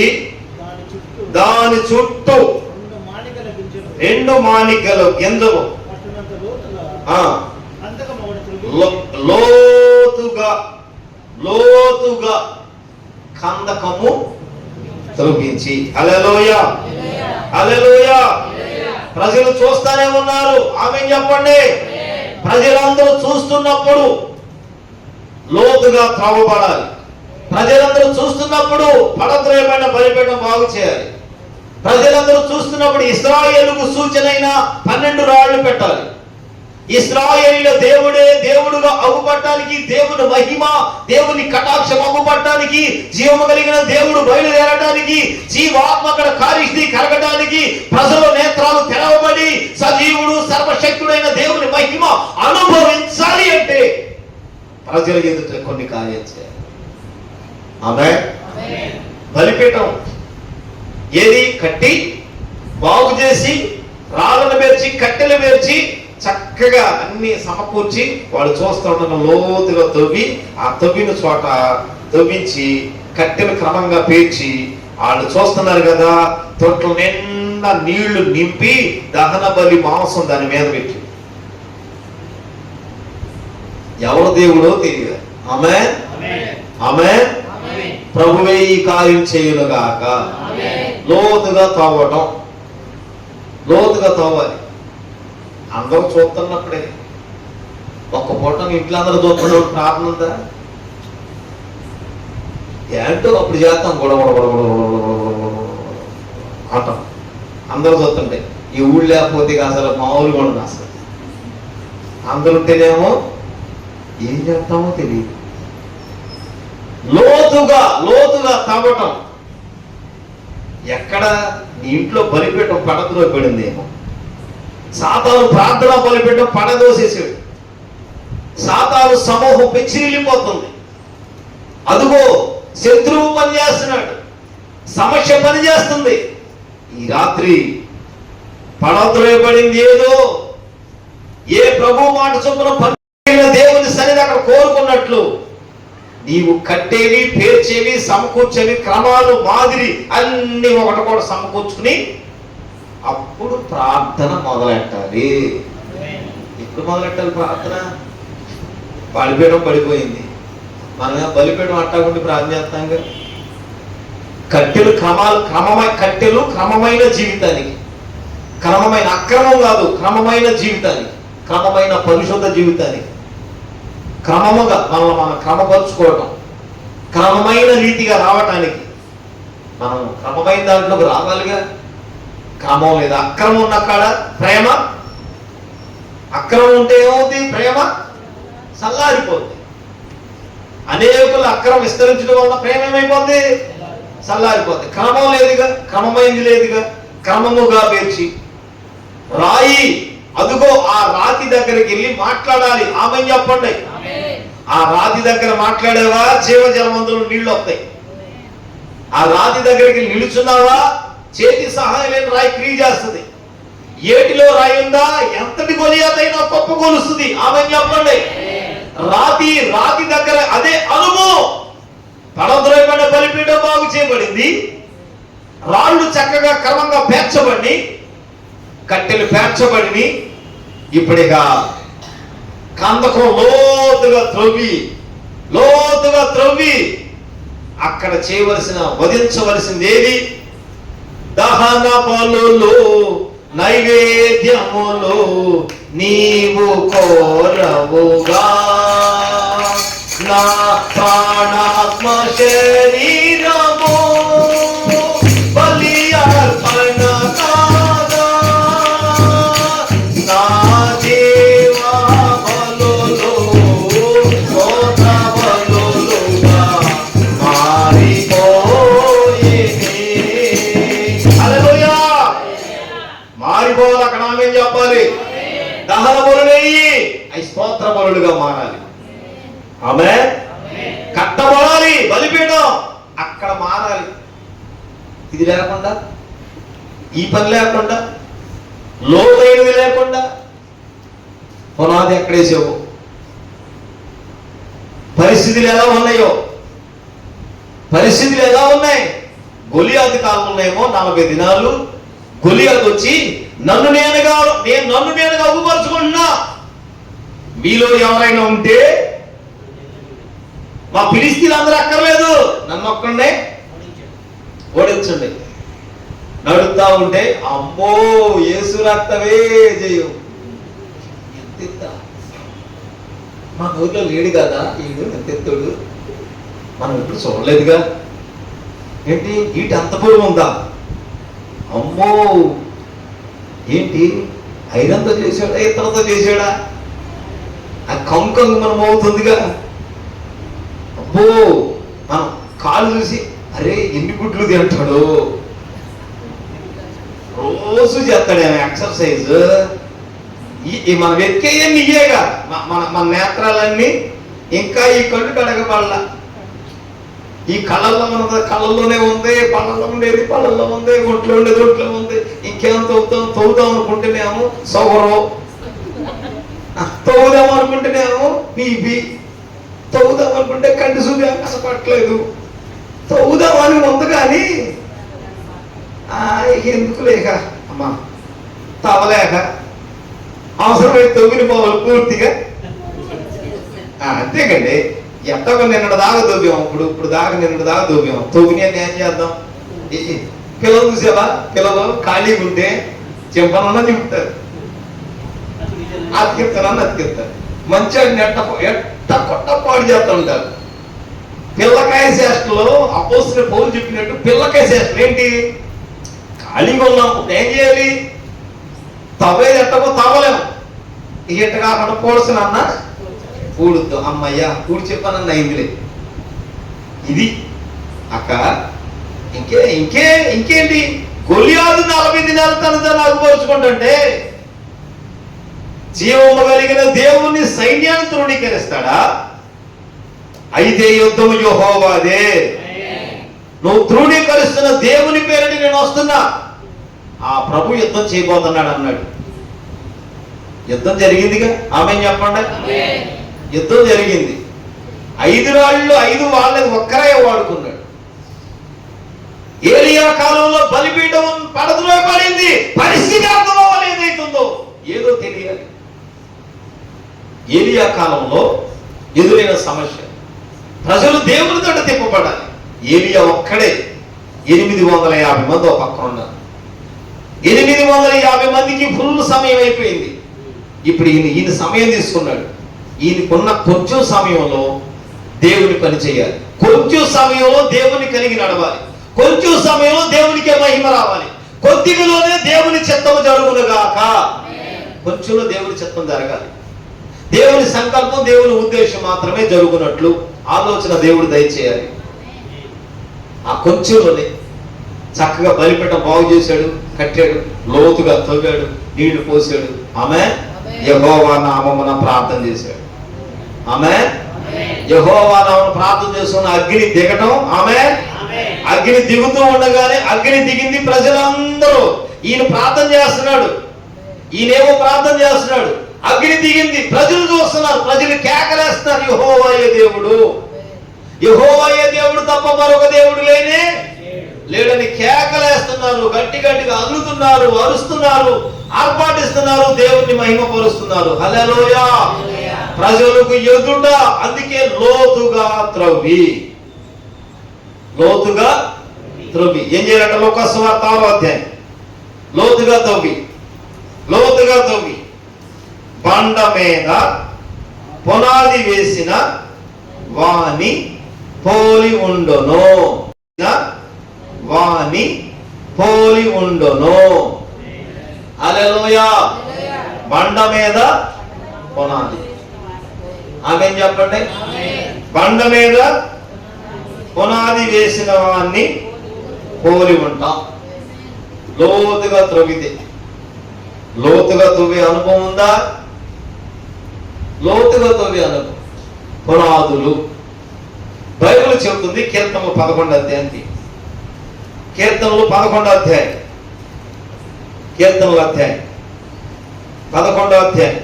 దాని చుట్టూ 2 మాణికల గింజలు లోతుగా కందకము తొలగించి, హల్లెలూయా హల్లెలూయా. ప్రజలు చూస్తానే ఉన్నారు. ఆమె చెప్పండి. ప్రజలందరూ చూస్తున్నప్పుడు లోతుగా త్రవ్వబడాలి. ప్రజలందరూ చూస్తున్నప్పుడు పడద్రోయబడిన బలిపీఠం బాగు చేయాలి. ప్రజలందరూ చూస్తున్నప్పుడు ఇశ్రాయేలుకు సూచనైన 12 రాళ్లు పెట్టాలి. ఇశ్రాయేలుల దేవుడే దేవుడుగా అగుపడటానికి, దేవుని మహిమ, దేవుని కటాక్షం అగుపడటానికి, జీవము కలిగిన దేవుడు బయలుదేరడానికి, జీవాత్మ అక్కడ కారిష్టి కరగడానికి, ప్రజల నేత్రాలు తెరవబడి సజీవుడు సర్వశక్తుడైన దేవుని మహిమ అనుభవించాలి అంటే ప్రజల ఎదుట కొన్ని కార్యాలు చేయాలి. ఆమె బలిపీఠం ఏది కట్టి బాగు చేసి రాళ్ళను పేర్చి కట్టెలు పేర్చి చక్కగా అన్ని సమకూర్చి వాళ్ళు చూస్తూ ఉండగా లోతుగా తవ్వి ఆ తవ్విన చోట తవ్వించి కట్టెలు క్రమంగా పేర్చి వాళ్ళు చూస్తున్నారు కదా, తొట్ల నిండా నీళ్లు నింపి దహన బలి మాంసం దాని మీద పెట్టి, ఎవరు దేవుడో తెలియదు. ఆమె ఆమె ప్రభువే ఈ కార్యం చేయునుగాక. లోతుగా తవ్వాలి. అందరూ చూస్తున్నప్పుడే ఒక్క పూట ఇంట్లో అందరూ చూస్తున్న ప్రార్థన ఉందా? ఏంటో అప్పుడు చేస్తాం గొడవ అంటాం. అందరూ చూస్తుంటే ఈ ఊళ్ళు లేకపోతే అసలు మామూలుగా ఉండదు. అసలు అందరూ ఉంటేనేమో ఏం చేస్తామో తెలియదు. లోతుగా తవ్వటం. ఎక్కడ నీ ఇంట్లో బలిపీఠం పడద్రోయబడిందేమో. సాతాను ప్రార్థన బలిపీఠం పడదోసేసాడు. సాతాను సమూహం పెచ్చిరిల్లిపోతుంది. అదుగో శత్రువు పనిచేస్తున్నాడు, సమస్య పనిచేస్తుంది. ఈ రాత్రి పడద్రోయబడింది ఏదో, ఏ ప్రభు మాట చొప్పున పనిచేసిన దేవుని సన్నిధి అక్కడ కోరుకున్నట్లు నీవు కట్టేవి, పేర్చేవి, సమకూర్చేవి, క్రమాలు, మాదిరి అన్ని ఒకటి సమకూర్చుకుని అప్పుడు ప్రార్థన మొదలెట్టాలి. ఎప్పుడు మొదలెట్టాలి ప్రార్థన? బలిపీఠం పడిపోయింది, మనమే బలిపీఠం అట్టాకుంటే ప్రార్థన చేస్తాం. కట్టెలు కట్టెలు క్రమమైన జీవితానికి, క్రమమైన అక్రమం కాదు, క్రమమైన జీవితానికి, క్రమమైన పరిశుద్ధ జీవితానికి, క్రమముగా మనం క్రమపరుచుకోవటం, క్రమమైన రీతిగా రావటానికి మనం క్రమమైన దాంట్లోకి రావాలిగా. క్రమం లేదు, అక్రమం ఉన్న కాడ ప్రేమ, అక్రమం ఉంటే ఏమవుతుంది? ప్రేమ చల్లారిపోతుంది. అనేకులు అక్రమం విస్తరించడం వల్ల ప్రేమ ఏమైపోతుంది? చల్లారిపోతుంది. క్రమం లేదుగా, క్రమమైంది లేదుగా. క్రమముగా పేర్చి రాయి, అదుగో ఆ రాతి దగ్గరికి వెళ్ళి మాట్లాడాలి. ఆమె చెప్పండి. ఆ రాతి దగ్గర మాట్లాడావా, జీవజలమందులు నీళ్లు వస్తాయి. ఆ రాతి దగ్గరికి నిలుచున్నావా, చేతి సహాయం లేని రాయి క్రియ చేస్తుంది. ఏటిలో రాయి ఉందా, ఎంతటి గొలియాతైనా గొప్ప కొలుస్తుంది. ఆమె చెప్పండి. రాతి దగ్గర అదే అనుభవం. పడద్రోయబడిన బలిపీఠం బాగు చేయబడింది. రాళ్ళు చక్కగా క్రమంగా పేర్చబడి, కట్టెలు పేర్చబడి, ఇప్పుడిక కందకం లోతుగా త్రవ్వి అక్కడ చేయవలసిన, వధించవలసింది ఏది? దహన బలులు, నైవేద్యములు నీవు కోరవుగా, నా ప్రాణాత్మ శరీరము బలి అర్పణ కాగా, నా జీవ బలులు కోత బలులుగా మారిపోయేనే. హల్లెలూయా. మారిపోవాలి. అక్కడ ఆమేన్ చెప్పాలి. దహన బలులయ్యి అవి స్తోత్ర బలులుగా మారాలి. ఆమేన్. కట్టబడాలి బలిపీఠం, అక్కడ మారాలి. ఇది లేకుండా, ఈ పని లేకుండా, లోతైనది లేకుండా పునాది ఎక్కడేసావు? పరిస్థితులు ఎలా ఉన్నాయో, పరిస్థితులు ఎలా ఉన్నాయి? గొలియాతు కాలం ఉన్నాయేమో 40 దినాలు. గొలియాతు వచ్చి నన్ను నేనుగా అగుపరుచుకుంటున్నా, మీలో ఎవరైనా ఉంటే మా ఫిలిస్తీన్లు అందరూ అక్కర్లేదు, నన్ను ఒక్కడే ఓడించండి. నడుస్తా ఉంటే అమ్మో యేసు రక్తమే జయం. ఎంత మా ఊరిలో లేడు కదా ఈడు, ఎంతెత్తుడు, మనం ఎప్పుడు చూడలేదుగా. ఏంటి ఈటి అంత పొలం ఉందా? అమ్మో ఏంటి ఐరన్తో చేసాడా, ఇతరులతో చేసాడా? ఆ కంకంగు మనం అవుతుందిగా. అబ్బో మనం కాలు చూసి అరే ఎన్ని గుడ్లు తింటాడు, రోజు చేస్తాడు ఎక్సర్సైజ్. మనం వెతికేయన్నీ ఇయ్యేగా, మన నేత్రాలన్నీ. ఇంకా ఈ కళ్ళు కడగబడలా. ఈ కళ్ళల్లో మన కళ్ళల్లోనే ఉంది, పళ్ళల్లో ఉండేది పళ్ళల్లో ఉంది, ఒంట్లో ఉండేది ఒంట్లో ఉంది. ఇంకేం తవ్వుదాం అనుకుంటేనేమో సౌరం, తవ్వుదాం అనుకుంటేనేమో బీపీ, తవ్వుదాం అనుకుంటే కంటి సూది కసపట్లేదు. తవ్వుదామని ఉంది కానీ ఎందుకు లేక అమ్మా తవ్వలేక అవసరమైతే తవ్విన పోవాలి పూర్తిగా. అంతేకండి. ఎట్టగా నిన్నటి దాకా దోబ్యాం, ఇప్పుడు దాకా నిన్నటి దాకా దోబ్యాం. తవ్విని అని ఏం చేద్దాం? పిల్లలు చూసావా, పిల్లలు ఖాళీగా ఉంటే చింపనన్నా చింపుతారు, అతికిస్తానని అతికిస్తారు. మంచిగా ఎట్ట కొట్ట పాడు చేస్తూ ఉంటారు. పిల్లకాయ చేష్టలో అపోస్తుల పౌలు చెప్పినట్టు పిల్లకాయ చేష్టలు ఏంటి? ఖాళీగా ఉన్నాం, ఏం చేయాలి? తవ్వేది ఎట్టకో తవ్వలేము. ఎట్ట కాకుండా పోల్సిన అన్న పూడుద్దు. అమ్మయ్యా పూడి చెప్పానన్న అయిందిలే. ఇది అక్క. ఇంకేంటి? గొలియాతు 40 దినాలు తను అగుపరుచుకుంటుంటే జీవము కలిగిన దేవుని సైన్యాన్ని తృణీకరిస్తాడా? అయితే యుద్ధము యెహోవాదే. నువ్వు తృణీకరిస్తున్న దేవుని పేరుని నేను వస్తున్నా, ఆ ప్రభు యుద్ధం చేయబోతున్నాడు అన్నాడు. యుద్ధం జరిగిందిగా. ఆమేన్ చెప్పండి. యుద్ధం జరిగింది. 5 రాళ్ళు 5 వాళ్ళని ఒక్కరే వాడుకున్నాడు. ఏలియా కాలంలో బలిపీఠం పడదలో పడింది. పరిస్థితి అర్థం అవ్వాలి. ఏదైతుందో ఏదో తెలియాలి. ఏలియా కాలంలో ఎదురైన సమస్య, ప్రజలు దేవునితో తిప్పబడాలి. ఏలియా ఒక్కడే 850 మంది ఒక పక్కన ఉన్నారు. 850 మందికి ఫుల్ సమయం అయిపోయింది. ఇప్పుడు ఈయన సమయం తీసుకున్నాడు. ఈయనకున్న కొంచెం సమయంలో దేవుని పని చేయాలి. కొంచెం సమయంలో దేవుని కలిగి నడవాలి. కొంచెం సమయంలో దేవునికే మహిమ రావాలి. కొద్దిగాలోనే దేవుని చిత్తము జరుగునుగాక. కొంచెంలో దేవుని చిత్తం జరగాలి. దేవుని సంకల్పం, దేవుని ఉద్దేశం మాత్రమే జరుగునట్లు ఆలోచన దేవుడు దయచేయాలి. ఆ కొంచెంలోనే చక్కగా బలిపీఠం బాగు చేశాడు, కట్టాడు, లోతుగా తవ్వాడు, నీళ్లు పోసాడు. ఆమె యెహోవా నామమున ప్రార్థన చేశాడు. ఆమె యెహోవా నామమున ప్రార్థన చేస్తున్న అగ్ని దిగటం, ఆమేన్. అగ్ని దిగుతూ ఉండగానే అగ్ని దిగింది, ప్రజలందరూ ఈయన ప్రార్థన చేస్తున్నాడు, ఈయనేమో ప్రార్థన చేస్తున్నాడు, అగ్ని దిగింది, ప్రజలు చూస్తున్నారు, ప్రజలు కేకలేస్తున్నారు, యెహోవాయే దేవుడు, యెహోవాయే దేవుడు తప్ప మరొక దేవుడు లేడని కేకలేస్తున్నారు, గట్టి గట్టిగా అల్లుతున్నారు, అరుస్తున్నారు, ఆర్పాటిస్తున్నారు, దేవుణ్ణి మహిమపరుస్తున్నారు. హల్లెలూయా. ప్రజలకు ఎదుట అందుకే లోతుగా త్రవ్వి ఏం చేయాలంట? లోకాసు వార్త 6వ అధ్యాయం. లోతుగా తవ్వి బండ మీద పునాది వేసిన వాని పోలి ఉండును. హల్లెలూయా. బండ మీద పునాది, ఆమేన్ చెప్పండి. బండ మీద పునాది వేసిన వాన్ని పోలి ఉంటాం. లోతుగా తవ్వే అనుభవం ఉందా? లోతుగా తవ్వే అనుభవం. పునాదులు బైబిల్ చెబుతుంది. కీర్తనలు 11వ అధ్యాయం, కీర్తనలు 11వ అధ్యాయం, 11వ అధ్యాయం.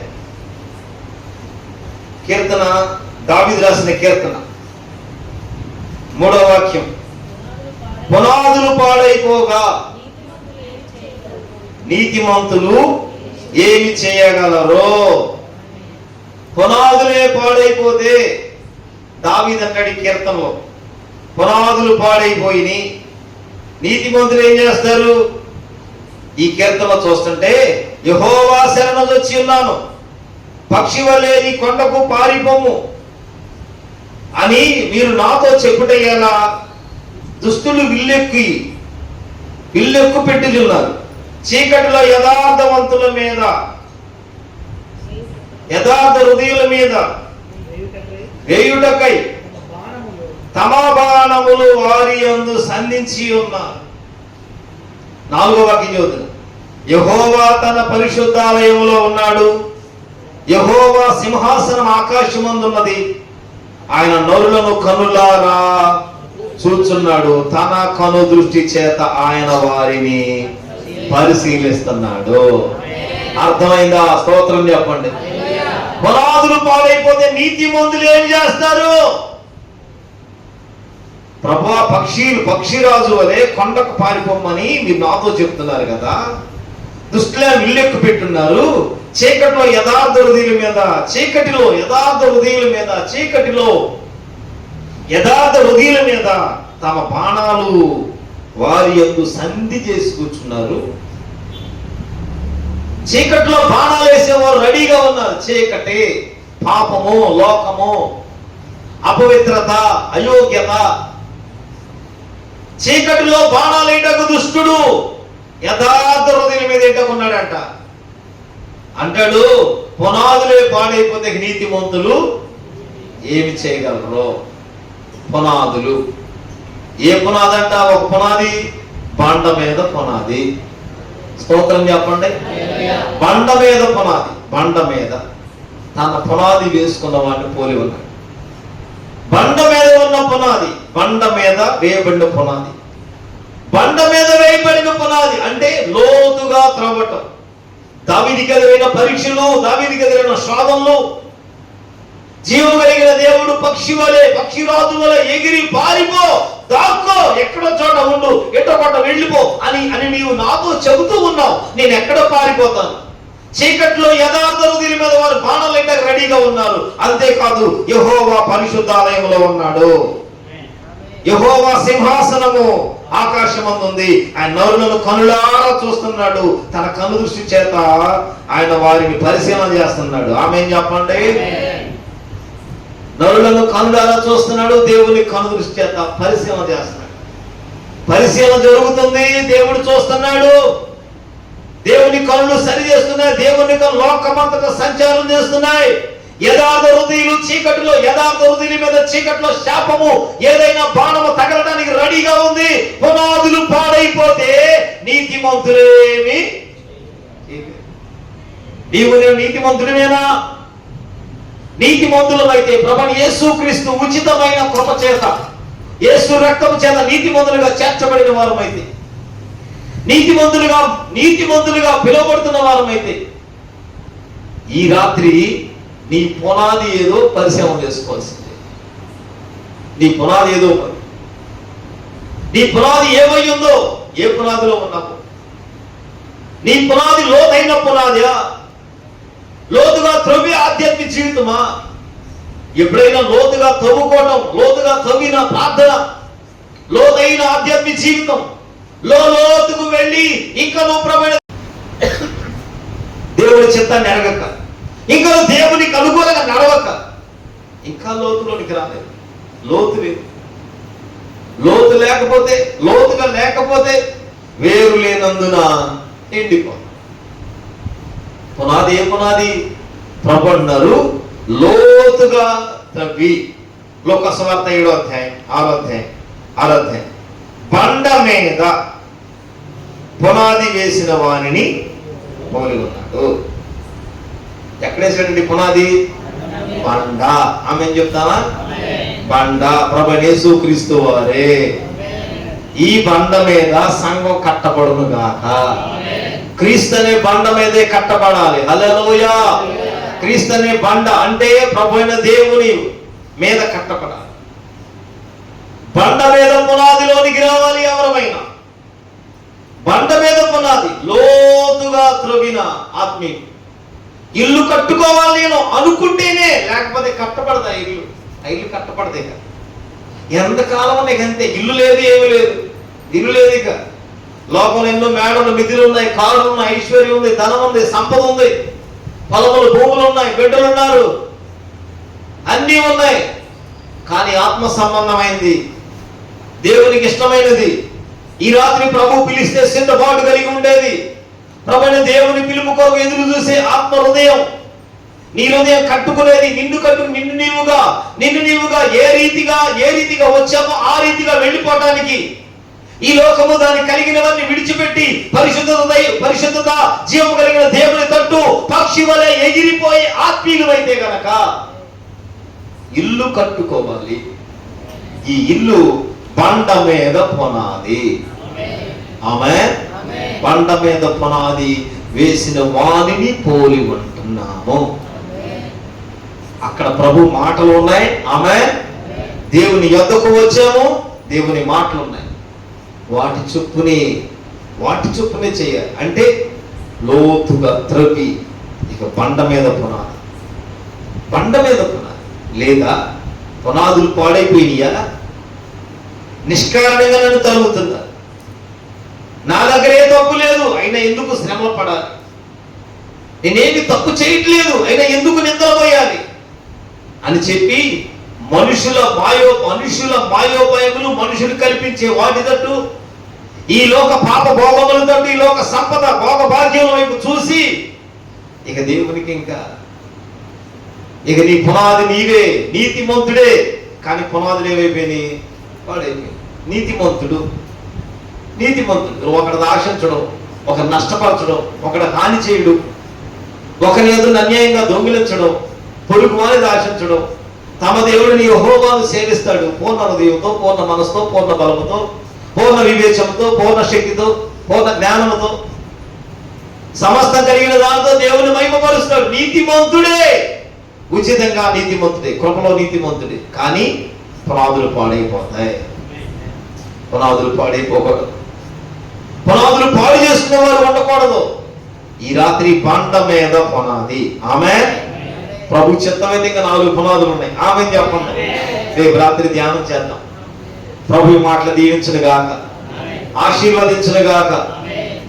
కీర్తన దావీదు రాసిన కీర్తన 3వ వాక్యం. పునాదులు పాడైపోగా నీతిమంతులు ఏమి చేయగలరో. పునాదులే పాడైపోతే, దావీదు అంటాడు కీర్తనలో, పునాదులు పాడైపోయి నీతిమంతులు ఏం చేస్తారు? ఈ కీర్తనలో చూస్తుంటే, యెహోవా శరణొచ్చి ఉన్నాను, పక్షి వలె నీ కొండకు పారిపోము అని మీరు నాతో చెప్పుటయ్యేలా దుష్టులు విల్లెక్కు పెట్టుచున్నారు. చీకటిలో యథార్థ హృదయుల మీద వేయుటకై తమ బాణములు వారి యందు సంధించి ఉన్నారు. 4వ వాక్యం చదువుతుంది. యెహోవా తన పరిశుద్ధాలయములో ఉన్నాడు, యెహోవా సింహాసనం ఆకాశమందున్నది, ఆయన నరులను కనులారా చూచున్నాడు, తన కను దృష్టి చేత ఆయన వారిని పరిశీలిస్తున్నాడు. అర్థమైందా? స్తోత్రం చెప్పండి. పునాదులు పాడైపోతే నీతిమంతులు ఏం చేస్తారు? ప్రభువా, పక్షిరాజు వలె కొండకు పారిపోమని మీరు నాతో చెప్తున్నారు కదా. దుష్టులే విల్లెక్కు పెట్టున్నారు. చీకటిలో యథార్థ హృదయుల మీద, చీకటిలో యథార్థ హృదయుల మీద తమ బాణాలు వారి యందు సంధి చేసి కూర్చున్నారు. చీకటిలో బాణాలు వేసేవారు రెడీగా ఉన్నారు. చీకటి, పాపము, లోకము, అపవిత్రత, అయోగ్యత. చీకటిలో బాణాలు వేయటకు దుష్టుడు యథార్థ హృదయుల మీద వేయటకున్నాడంట. అంటాడు, పునాదులే పాడైపోతే నీతిమంతులు ఏమి చేయగలరు? పునాదులు. ఏ పునాది అంట? ఒక పునాది బండ మీద పునాది. స్తోత్రం చెప్పండి. బండ మీద తన పునాది వేసుకున్న వాడిని పోలి ఉన్నాడు. బండ మీద ఉన్న పునాది, బండ మీద వేయబడిన పునాది, బండ మీద వేయబడిన పునాది అంటే లోతుగా త్రవ్వటం. దావీదుకి ఎదురైన పరీక్షలు, దావీదుకి ఎదురైన శోధనలు, జీవం కలిగిన దేవుడు పక్షిరాజు వలె ఎగిరి పారిపో, దాక్కో, ఎక్కడో చోట ఉండు, ఎటో కొట్ట వెళ్ళిపో అని నీవు నాతో చెబుతూ ఉన్నావు. నేను ఎక్కడ పారిపోతాను? చీకట్లో యథార్థ హృదయుల మీద వారు బాణాలు వేయడానికి రెడీగా ఉన్నారు. అంతేకాదు, యెహోవా పరిశుద్ధాలయంలో ఉన్నాడు, యెహోవా సింహాసనము ఆకాశమందుంది, ఆయన నరులను కనులారా చూస్తున్నాడు, తన కను దృష్టి చేత ఆయన వారిని పరిశీలన చేస్తున్నాడు. ఆమేన్ చెప్పండి. నరులను కనులారా చూస్తున్నాడు, దేవుని కను దృష్టి చేత పరిశీలన చేస్తున్నాడు. పరిశీలన జరుగుతుంది, దేవుడు చూస్తున్నాడు, దేవుని కనులు సరి చేస్తున్నాయి, దేవుని కనులు లోకమంతటా సంచారం చేస్తున్నాయి. యథార్థ హృదయులు చీకటిలో, యథార్థ హృదయుల మీద చీకటిలో శాపము, ఏదైనా బాణము తగలడానికి రెడీగా ఉంది. పునాదులు పాడైపోతే నీతిమంతులేమి? నేను నీతిమంతుడివేనా? నీతిమంతులమైతే ప్రభువైన యేసుక్రీస్తు ఉచితమైన కృప చేత, యేసు రక్తము చేత నీతిమంతులుగా చేర్చబడిన వారమైతే, నీతిమంతులుగా పిలువబడుతున్న వారమైతే, ఈ రాత్రి నీ పునాది ఏదో పరిశ్రమ చేసుకోవాల్సిందే. నీ పునాది ఏదో, నీ పునాది ఏమై ఉందో, ఏ పునాదిలో ఉన్నావు? నీ పునాది లోతైన పునాదియా? లోతుగా త్రవ్వి ఆధ్యాత్మిక జీవితమా? ఎప్పుడైనా లోతుగా తవ్వుకోవడం, లోతుగా తవ్విన ప్రార్థన, లోతైన ఆధ్యాత్మిక జీవితం, లోతుకు వెళ్ళి ఇంకా నువ్వు ప్రభువైన దేవుడి చిత్తాన్ని ఎరగక, ఇంకా దేవునికి అనుకూలంగా నడవక, ఇంకా లోతులోనికి రాలేదు. లోతు లేదు. లోతుగా లేకపోతే వేరు లేనందున ఎండిపో. పునాది ఏ పునాది? ప్రభు అన్నారు లోతుగా తవ్వి. లోకసువార్త 7వ అధ్యాయం 6వ అధ్యాయం బండ మీద పునాది వేసిన వానిని పోలి ఉన్నాడు. ఎక్కడేసాడండి పునాది? బండ. ఆమె చెప్తావా? బండ ప్రభువైన యేసుక్రీస్తు వారే. ఈ బండ మీద సంఘం కట్టబడును గాక. క్రీస్తు అనే బండ మీదే కట్టబడాలి. హల్లెలూయా. క్రీస్తు అనే బండ అంటే ప్రభువైన దేవుని మీద కట్టబడాలి. బండ మీద పునాదిలోనికి రావాలి ఎవరమైనా. బండ మీద పునాది, లోతుగా త్రవ్విన ఆత్మీయుడు. ఇల్లు కట్టుకోవాలి నేను అనుకుంటేనే, లేకపోతే కట్టబడదా ఇల్లు? ఇల్లు కట్టబడదే కదా. ఎంతకాలం నీకు అంతే. ఇల్లు లేదు, ఏమి లేదు, ఇల్లు లేదు. ఇక లోకంలో ఎన్నో మేడలు, మిద్దులు ఉన్నాయి, కారులు ఉన్నాయి, ఐశ్వర్యం ఉంది, ధనం ఉంది, సంపద ఉంది, పొలములు, భూములు ఉన్నాయి, బిడ్డలు ఉన్నారు, అన్నీ ఉన్నాయి. కానీ ఆత్మ సంబంధమైంది, దేవునికి ఇష్టమైనది, ఈ రాత్రి ప్రభు పిలిస్తే సిద్ధపాటు కలిగి ఉండేది, ప్రభువైన దేవుని పిలుపు కొరకు ఎదురు చూసే ఆత్మ హృదయం, నీ హృదయం కట్టుకునేది, నిన్ను నీవుగా ఏ రీతిగా వచ్చామో ఆ రీతిగా వెళ్ళిపోవటానికి, ఈ లోకము దాన్ని కలిగినవన్నీ విడిచిపెట్టి పరిశుద్ధత జీవము కలిగిన దేవుని తట్టు పక్షి వలె ఎగిరిపోయి ఆత్మీయులైతే గనక ఇల్లు కట్టుకోవాలి. ఈ ఇల్లు బండ మీద పునాది. ఆమేన్. బండ మీద పునాది వేసిన వానిని పోలి ఉంటున్నాము. అక్కడ ప్రభు మాటలు ఉన్నాయి. ఆమేన్. దేవుని యొద్దకు వచ్చాము, దేవుని మాటలు ఉన్నాయి. వాటి చొప్పునే చేయాలి. అంటే లోతుగా త్రవ్వి, ఇక బండ మీద పునాది. లేదా పునాదులు పాడైపోయినాయా? నిష్కారణంగా నన్ను తరుగుతున్నా, నా దగ్గర ఏ తప్పు లేదు, అయినా ఎందుకు శ్రమలు పడాలి? నేనేమి తప్పు చేయట్లేదు, అయినా ఎందుకు నిందలు పోయాలి అని చెప్పి మనుషుల మాయోపాయములు, మనుషులు కల్పించే వాటి తట్టు, ఈ లోక పాప భోగముల తట్టు, ఈ లోక సంపద భోగ భాగ్యం వైపు చూసి ఇక దేవునికి ఇక నీ పునాది నీవే, నీతిమంతుడే. కానీ పునాదులు ఏమైపోయినాయి? వాడైపోయి నీతిమంతుడు. ఒకరిని ఆశించడం, ఒకరిని నష్టపరచడం, ఒకరి హాని చేయడం, ఒకరి ఎదురు అన్యాయంగా దొంగిలించడం, పొరుగు వారిని ఆశించడం. తమ దేవుడిని యెహోవాను సేవిస్తాడు పూర్ణ హృదయంతో, పూర్ణ మనసుతో, పూర్ణ బలముతో, పూర్ణ వివేచంతో, పూర్ణ శక్తితో, పూర్ణ జ్ఞానముతో, సమస్త కలిగిన దానితో దేవుని మహిమపరుస్తాడు. నీతిమంతుడే, ఉచితంగా నీతిమంతుడే, కృపలో నీతిమంతుడే. కానీ పునాదులు పాడైపోతాయి. పునాదులు పాడైపోకూడదు. పునాదులు పాడు చేసుకునే వారు ఉండకూడదు. ఈ రాత్రి బండ మీద పునాది. ఆమేన్. ప్రభు చిత్తమైతే ఇంకా 4 పునాదులు ఉన్నాయి. ఆమేన్ చెప్పండి. రేపు రాత్రి ధ్యానం చేద్దాం. ప్రభు మాటలు దీవించును గాక, ఆశీర్వదించును గాక,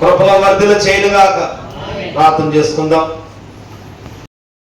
కృపలో వర్ధిల్ల చేయును గాక. ప్రార్థన చేసుకుందాం.